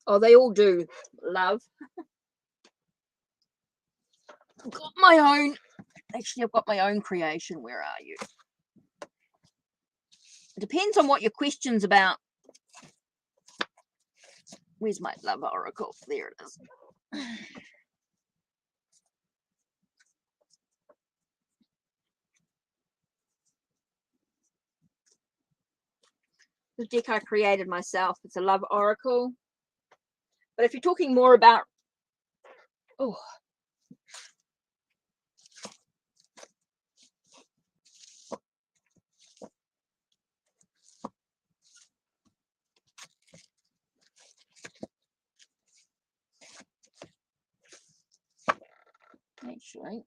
Oh, they all do, love. I've got my own. Actually, I've got my own creation. Where are you? It depends on what your question's about. Where's my love oracle? There it is. The deck I created myself. It's a love oracle. But if you're talking more about, oh, actually,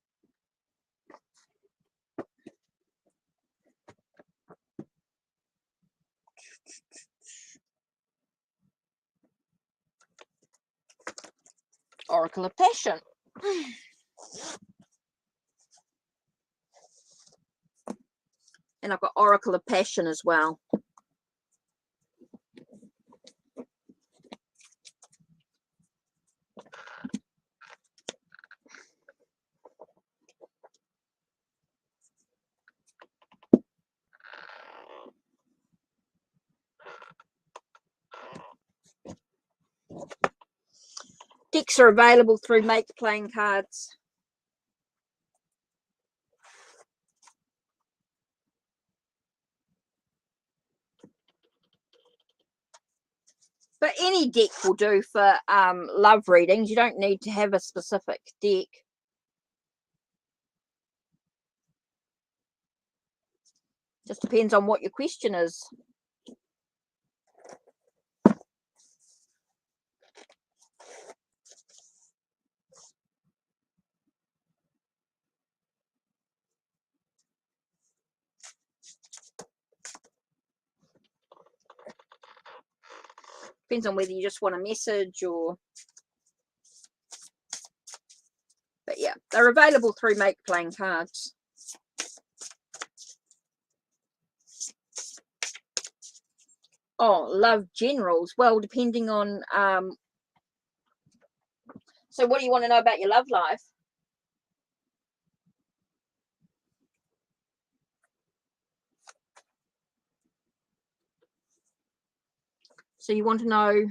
Oracle of Passion. And I've got Oracle of Passion as well. Decks are available through Make Playing Cards. But any deck will do for love readings. You don't need to have a specific deck. Just depends on what your question is. Depends on whether you just want a message or... But yeah, they're available through Make Playing Cards. Oh, love generals. Well, depending on... So what do you want to know about your love life? So you want to know...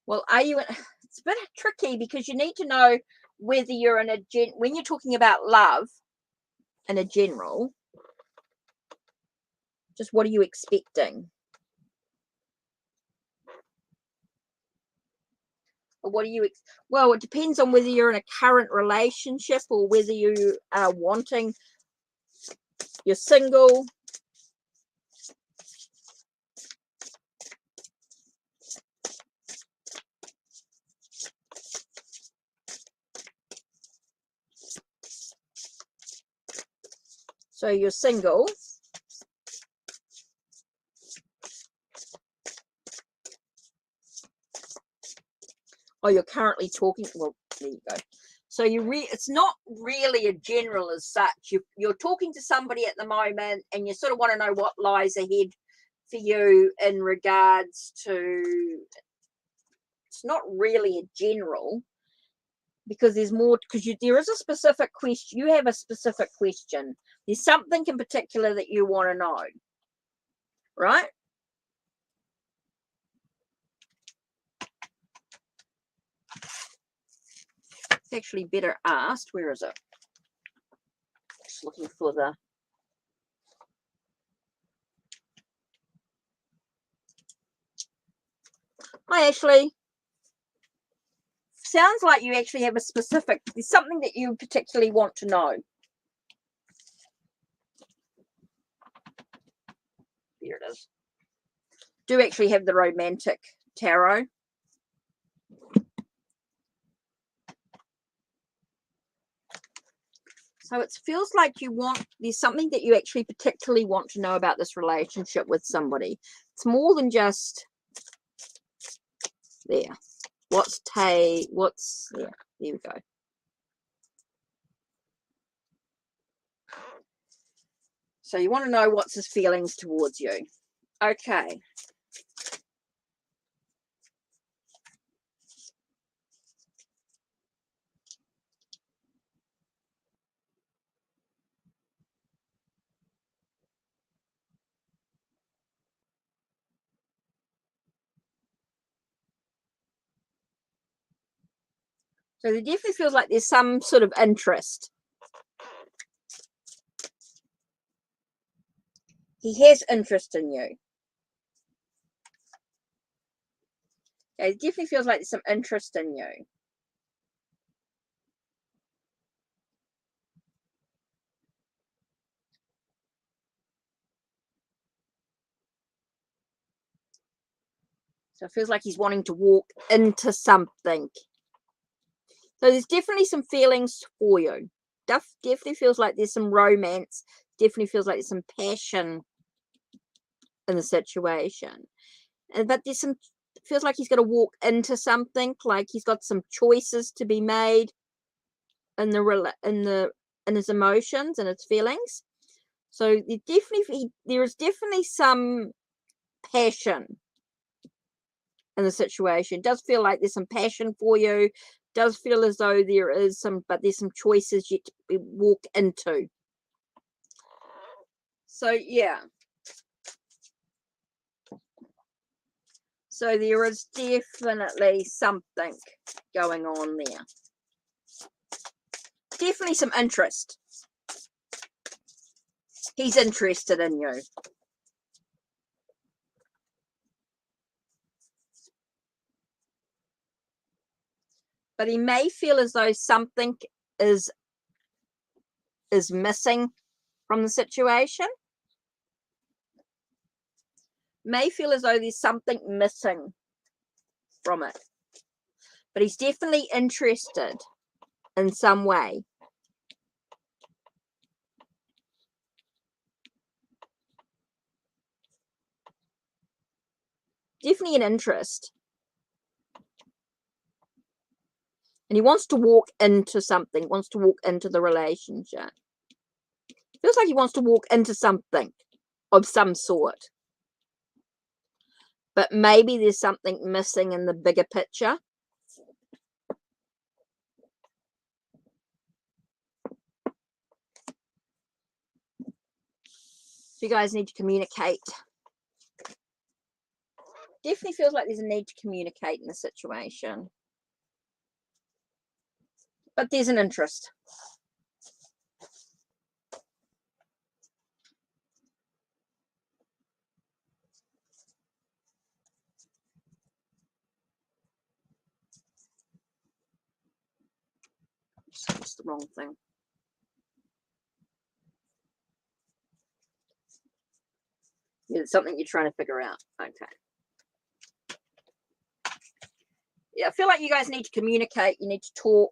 Well, are you... It's a bit tricky because you need to know whether you're in a... When you're talking about love in a general, just what are you expecting? Or what are you... Well, it depends on whether you're in a current relationship or whether you are wanting... You're single. So you're single. Oh, you're currently talking. Well, there you go. So it's not really a general as such. You're talking to somebody at the moment, and you sort of want to know what lies ahead for you in regards to. It's not really a general, because there's more. Because there is a specific question. You have a specific question. There's something in particular that you want to know, right? It's actually better asked. Where is it? Just looking for the. Hi, Ashley. Sounds like you actually have a specific. There's something that you particularly want to know. There it is. Do actually have the romantic tarot. So it feels like there's something that you actually particularly want to know about this relationship with somebody. It's more than just there. What's there? There we go. So you want to know what's his feelings towards you. Okay. So there definitely feels like there's some sort of interest. He has interest in you. Okay, it definitely feels like there's some interest in you. So it feels like he's wanting to walk into something. So there's definitely some feelings for you. Definitely feels like there's some romance. Definitely feels like there's some passion in the situation. But feels like he's got to walk into something, like he's got some choices to be made in his emotions and his feelings. So there is definitely some passion in the situation. It does feel like there's some passion for you. Does feel as though there's some choices yet to walk into. So yeah. So there is definitely something going on there. Definitely some interest. He's interested in you. But he may feel as though something is missing from the situation. May feel as though there's something missing from it. But he's definitely interested in some way. Definitely an interest. And he wants to walk into something, wants to walk into the relationship. Feels like he wants to walk into something of some sort. But maybe there's something missing in the bigger picture. So you guys need to communicate. Definitely feels like there's a need to communicate in the situation. But there's an interest. It's the wrong thing. It's something you're trying to figure out. Okay. Yeah, I feel like you guys need to communicate. You need to talk.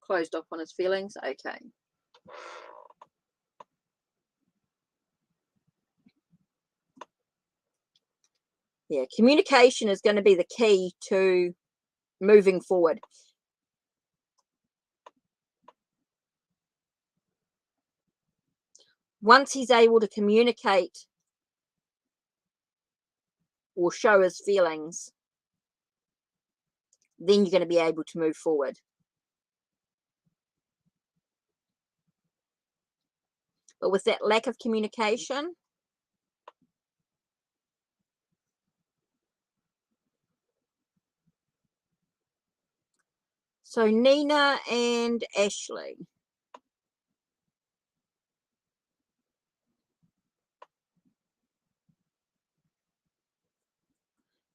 Closed off on his feelings. Okay. Yeah, communication is going to be the key to moving forward. Once he's able to communicate or show his feelings, then you're going to be able to move forward. But with that lack of communication, so Nina and Ashley.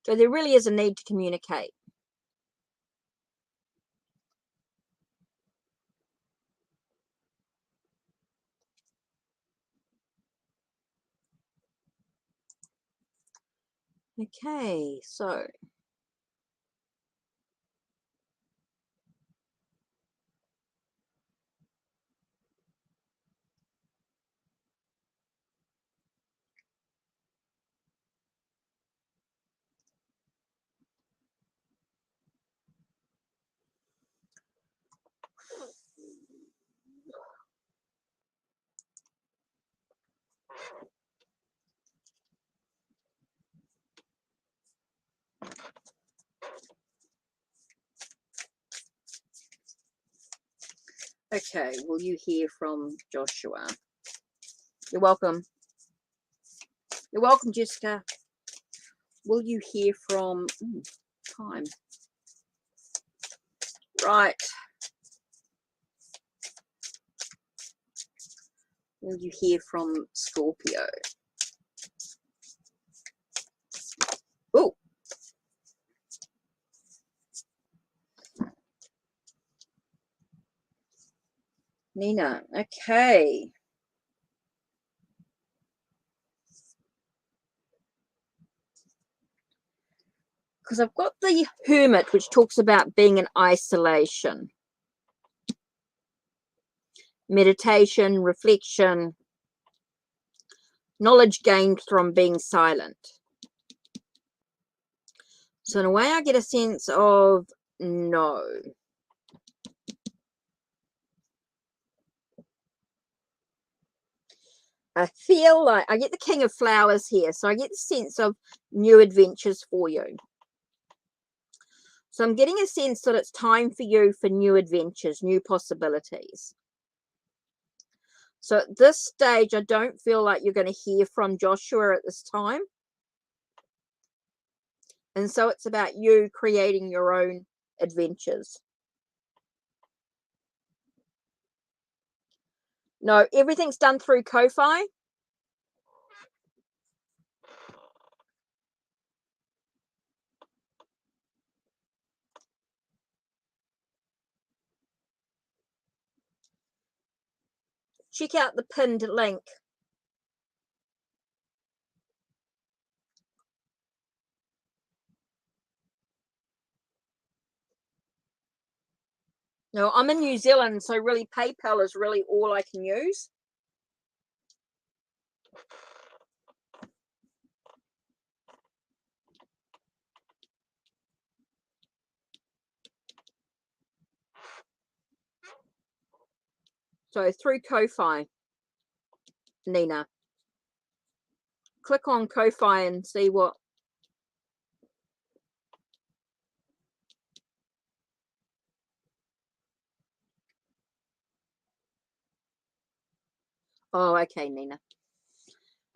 So there really is a need to communicate. Okay, so okay, will you hear from Joshua? You're welcome. You're welcome, Jessica. Will you hear from time? Right. Will you hear from Scorpio? Oh. Nina, okay. Because I've got the Hermit, which talks about being in isolation. Meditation, reflection, knowledge gained from being silent. So in a way, I get a sense of no. I feel like I get the King of Flowers here, so I get the sense of new adventures for you. So I'm getting a sense that it's time for you for new adventures, new possibilities. So at this stage, I don't feel like you're going to hear from Joshua at this time. And so it's about you creating your own adventures. No, everything's done through Ko-Fi. Check out the pinned link. No, I'm in New Zealand, so really PayPal is really all I can use. So through Ko-Fi, Nina. Click on Ko-Fi and see what. Oh, okay, Nina.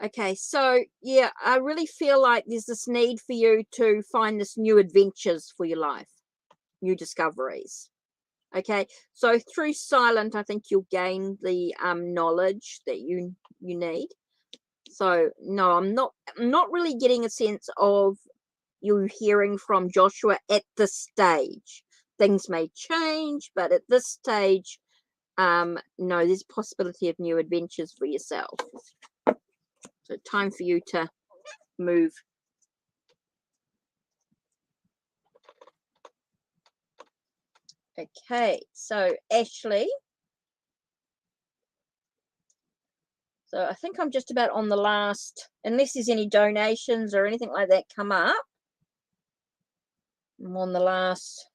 Okay, so yeah, I really feel like there's this need for you to find this new adventures for your life, new discoveries. Okay, so through silent, I think you'll gain the knowledge that you need. So no, I'm not really getting a sense of you hearing from Joshua at this stage. Things may change, but at this stage, no, there's a possibility of new adventures for yourself. So time for you to move. Okay, so Ashley. So I think I'm just about on the last, unless there's any donations or anything like that come up. I'm on the last.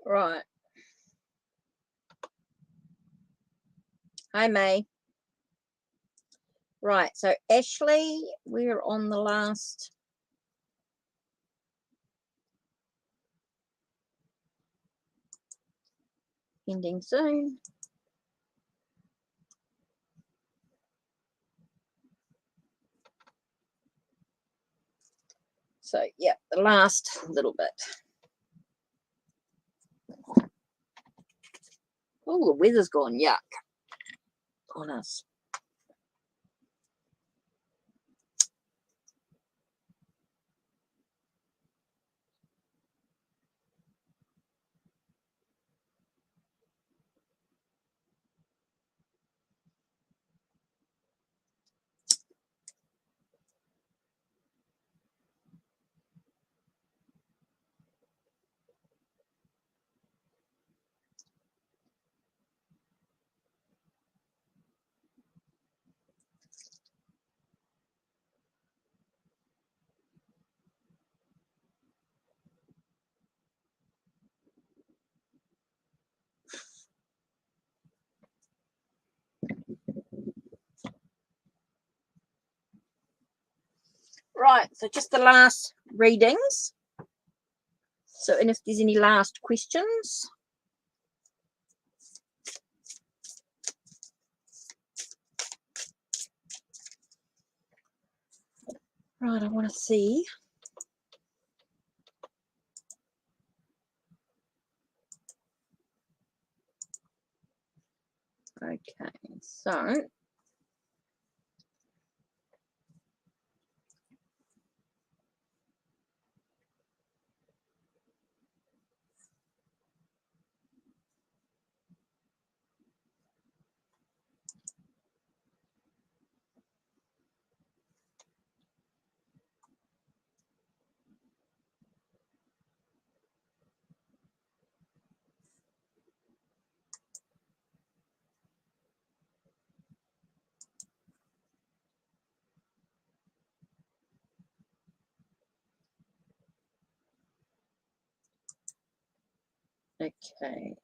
Right. Hi, May. Right, so Ashley, we're on the last. Ending soon. So, yeah, the last little bit. Oh, the weather's gone yuck on us. Right, so just the last readings. So, and if there's any last questions. Right, I want to see. Okay, so okay.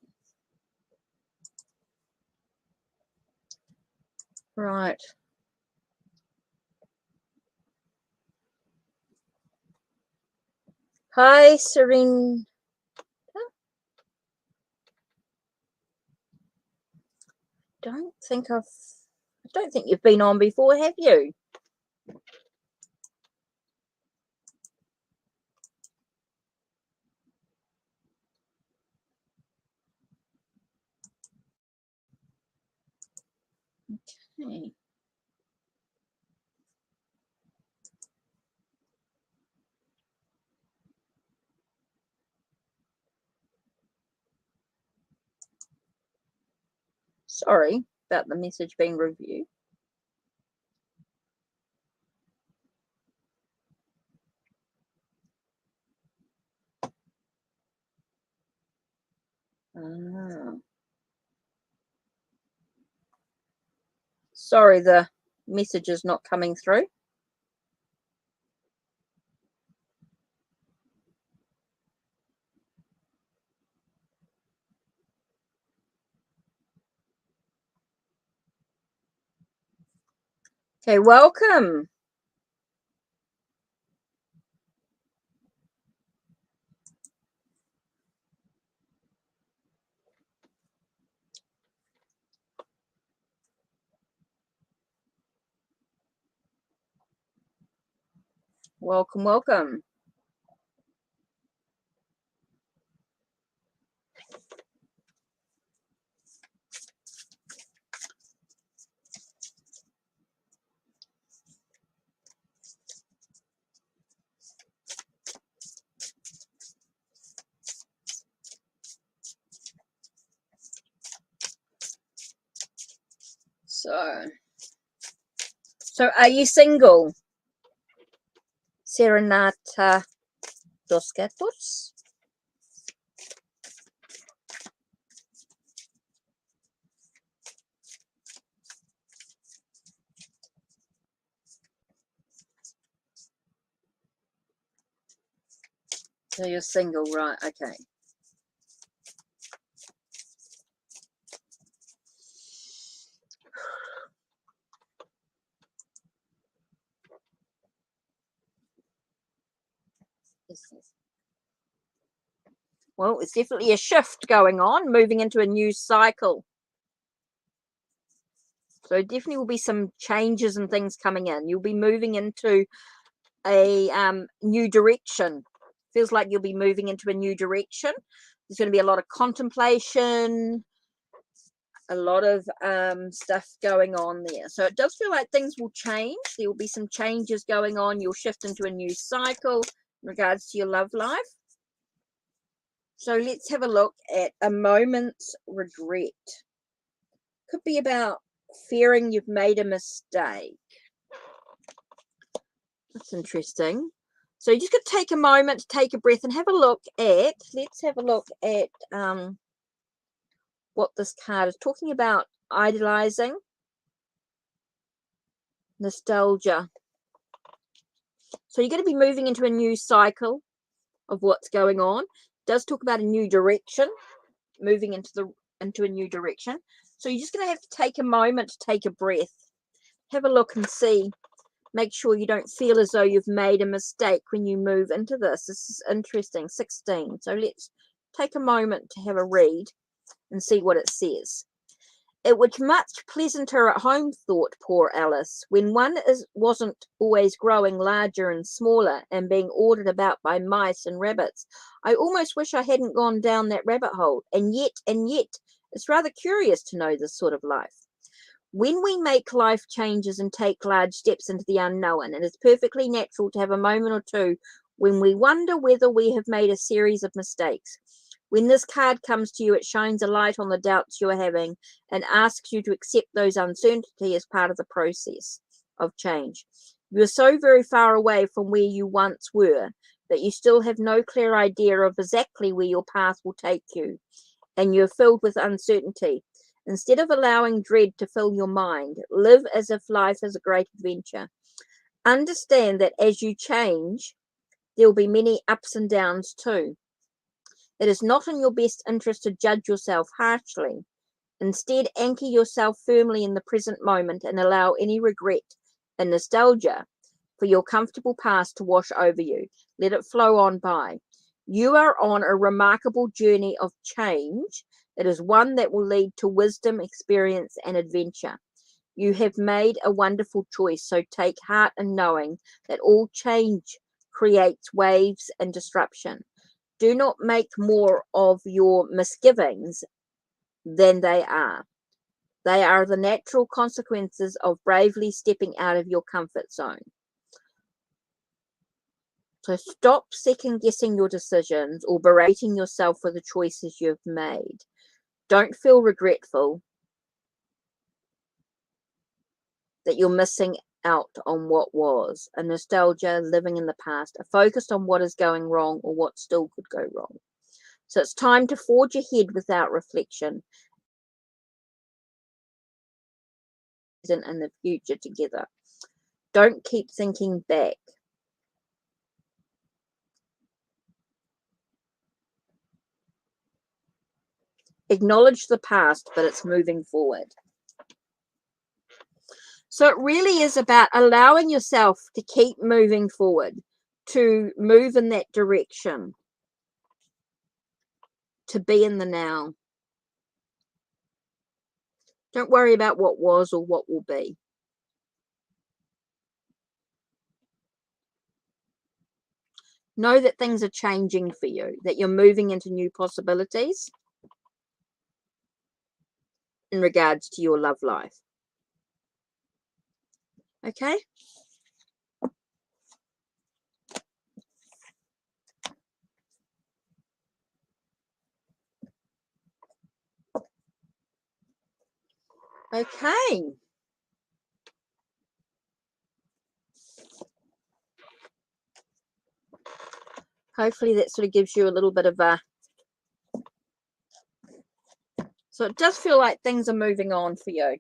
Right. Hi, Serene. I don't think you've been on before, have you? Okay. Sorry about the message being reviewed. Sorry, the message is not coming through. Okay, welcome. Welcome, welcome. So are you single? Serenata dos Gatos. So you're single, right? Okay. Well, it's definitely a shift going on, moving into a new cycle. So definitely will be some changes and things coming in. You'll be moving into a new direction. Feels like you'll be moving into a new direction. There's going to be a lot of contemplation, a lot of stuff going on there. So it does feel like things will change. There will be some changes going on. You'll shift into a new cycle in regards to your love life. So let's have a look at a moment's regret. Could be about fearing you've made a mistake. That's interesting. So you just got to take a moment to take a breath and have a look at, let's have a look at what this card is talking about. Idolizing, nostalgia. So you're going to be moving into a new cycle of what's going on. It does talk about a new direction, moving into a new direction. So you're just going to have to take a moment to take a breath. Have a look and see. Make sure you don't feel as though you've made a mistake when you move into this. This is interesting. 16. So let's take a moment to have a read and see what it says. It was much pleasanter at home, thought poor Alice, when one wasn't always growing larger and smaller and being ordered about by mice and rabbits. I almost wish I hadn't gone down that rabbit hole. And yet, it's rather curious to know this sort of life. When we make life changes and take large steps into the unknown, it is perfectly natural to have a moment or two when we wonder whether we have made a series of mistakes. When this card comes to you, it shines a light on the doubts you are having and asks you to accept those uncertainty as part of the process of change. You are so very far away from where you once were that you still have no clear idea of exactly where your path will take you, and you're filled with uncertainty. Instead of allowing dread to fill your mind, live as if life is a great adventure. Understand that as you change, there will be many ups and downs too. It is not in your best interest to judge yourself harshly. Instead, anchor yourself firmly in the present moment and allow any regret and nostalgia for your comfortable past to wash over you. Let it flow on by. You are on a remarkable journey of change. It is one that will lead to wisdom, experience, and adventure. You have made a wonderful choice, so take heart in knowing that all change creates waves and disruption. Do not make more of your misgivings than they are. They are the natural consequences of bravely stepping out of your comfort zone. So stop second guessing your decisions or berating yourself for the choices you've made. Don't feel regretful that you're missing out on what was. A nostalgia, living in the past, a focus on what is going wrong or what still could go wrong. So it's time to forge ahead without reflection and the future together. Don't keep thinking back. Acknowledge the past, but it's moving forward. So it really is about allowing yourself to keep moving forward, to move in that direction, to be in the now. Don't worry about what was or what will be. Know that things are changing for you, that you're moving into new possibilities in regards to your love life. Okay? Okay. Hopefully that sort of gives you a little bit of a... So it does feel like things are moving on for you.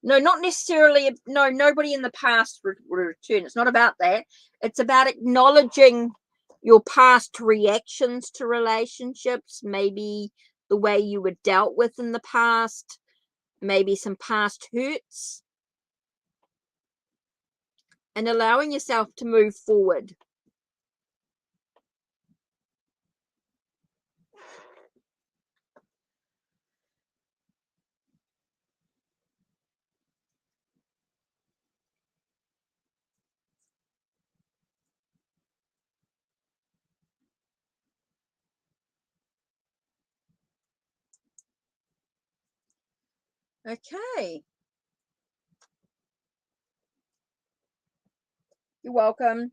No, not necessarily. No, nobody in the past will return. It's not about that. It's about acknowledging your past reactions to relationships, maybe the way you were dealt with in the past, maybe some past hurts, and allowing yourself to move forward. Okay. You're welcome.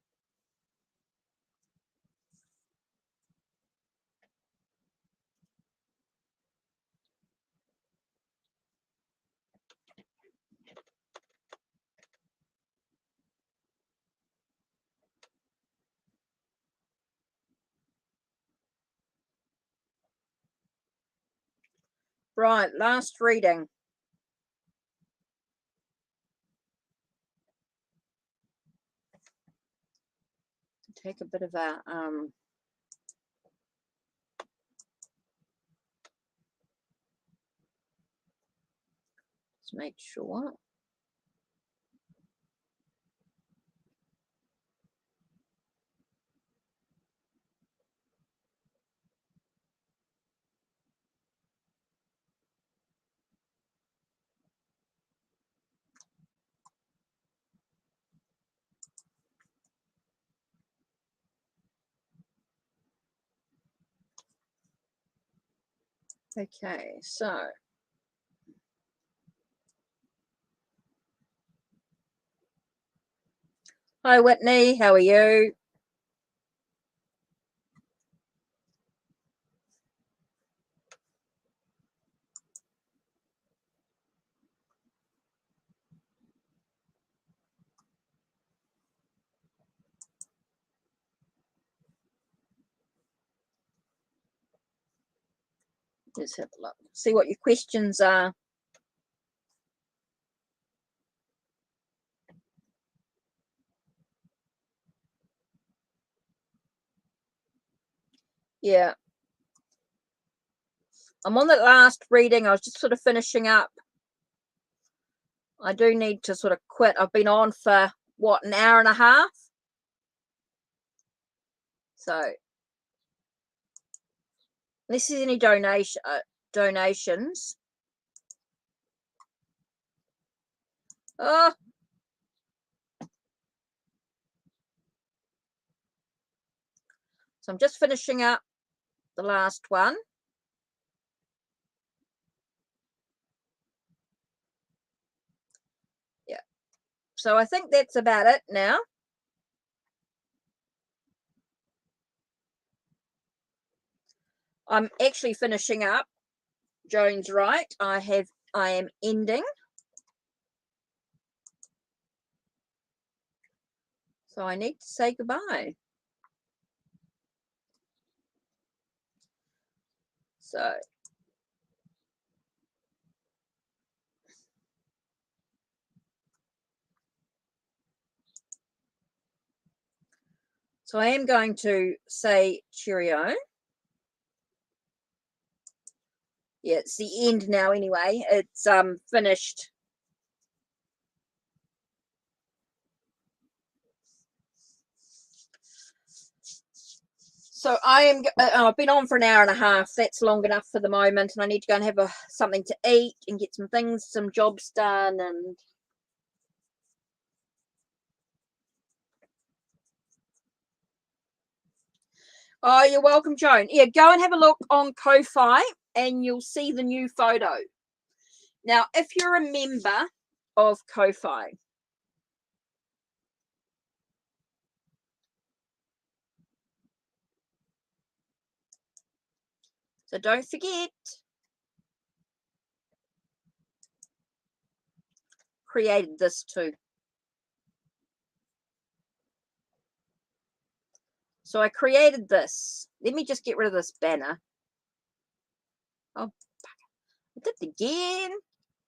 Right, last reading. Take a bit of a let's make sure. Okay, so hi Whitney, how are you? Let's have a look. See what your questions are. Yeah. I'm on that last reading. I was just sort of finishing up. I do need to sort of quit. I've been on for, what, an hour and a half? So, this is any donations. Oh. So I'm just finishing up the last one. Yeah. So I think that's about it now. I'm actually finishing up. Joan's right. I am ending. So I need to say goodbye. So I am going to say cheerio. Yeah, it's the end now anyway. It's finished. So I've been on for an hour and a half. That's long enough for the moment, and I need to go and have something to eat and get some jobs done. And oh, you're welcome, Joan. Yeah, go and have a look on Ko-Fi, and you'll see the new photo. Now, if you're a member of Ko-Fi, so don't forget, created this too. So I created this. Let me just get rid of this banner. Oh, I did it again.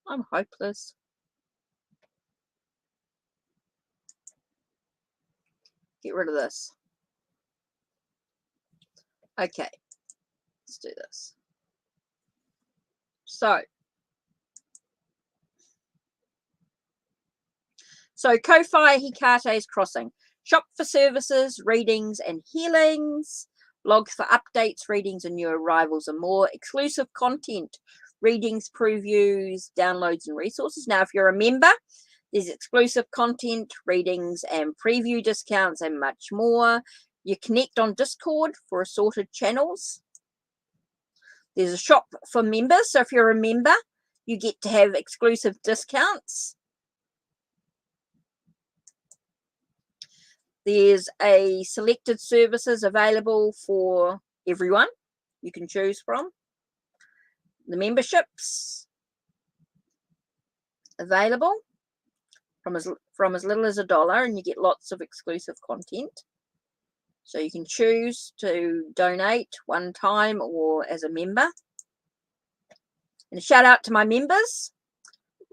I'm hopeless. Get rid of this. Okay, let's do this. So Ko-Fi Hekate's Crossing. Shop for services, readings, and healings. Blog for updates, readings, and new arrivals and more. Exclusive content, readings, previews, downloads, and resources. Now, if you're a member, there's exclusive content, readings, and preview discounts, and much more. You connect on Discord for assorted channels. There's a shop for members. So if you're a member, you get to have exclusive discounts. There's a selected services available for everyone you can choose from. The memberships available from as little as $1, and you get lots of exclusive content. So you can choose to donate one time or as a member. And a shout out to my members,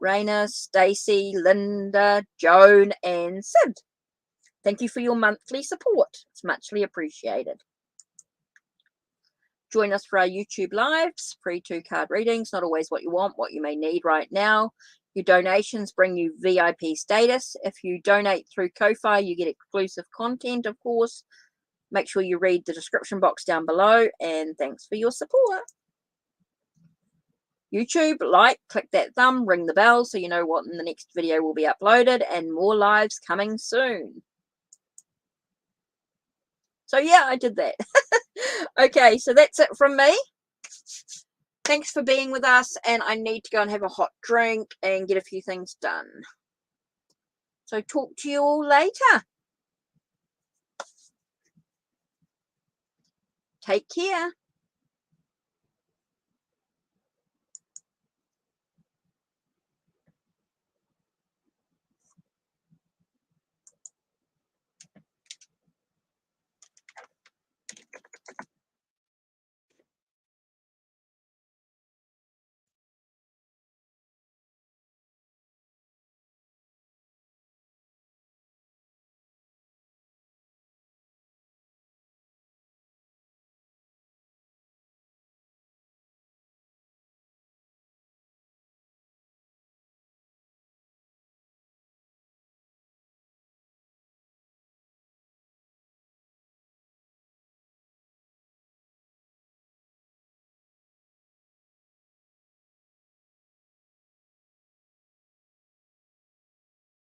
Raina, Stacey, Linda, Joan, and Sid. Thank you for your monthly support. It's muchly appreciated. Join us for our YouTube lives, free 2-card readings, not always what you want, what you may need right now. Your donations bring you VIP status. If you donate through Ko-Fi, you get exclusive content, of course. Make sure you read the description box down below, and thanks for your support. YouTube, like, click that thumb, ring the bell so you know what in the next video will be uploaded, and more lives coming soon. So yeah, I did that. Okay, so that's it from me. Thanks for being with us, and I need to go and have a hot drink and get a few things done. So talk to you all later. Take care.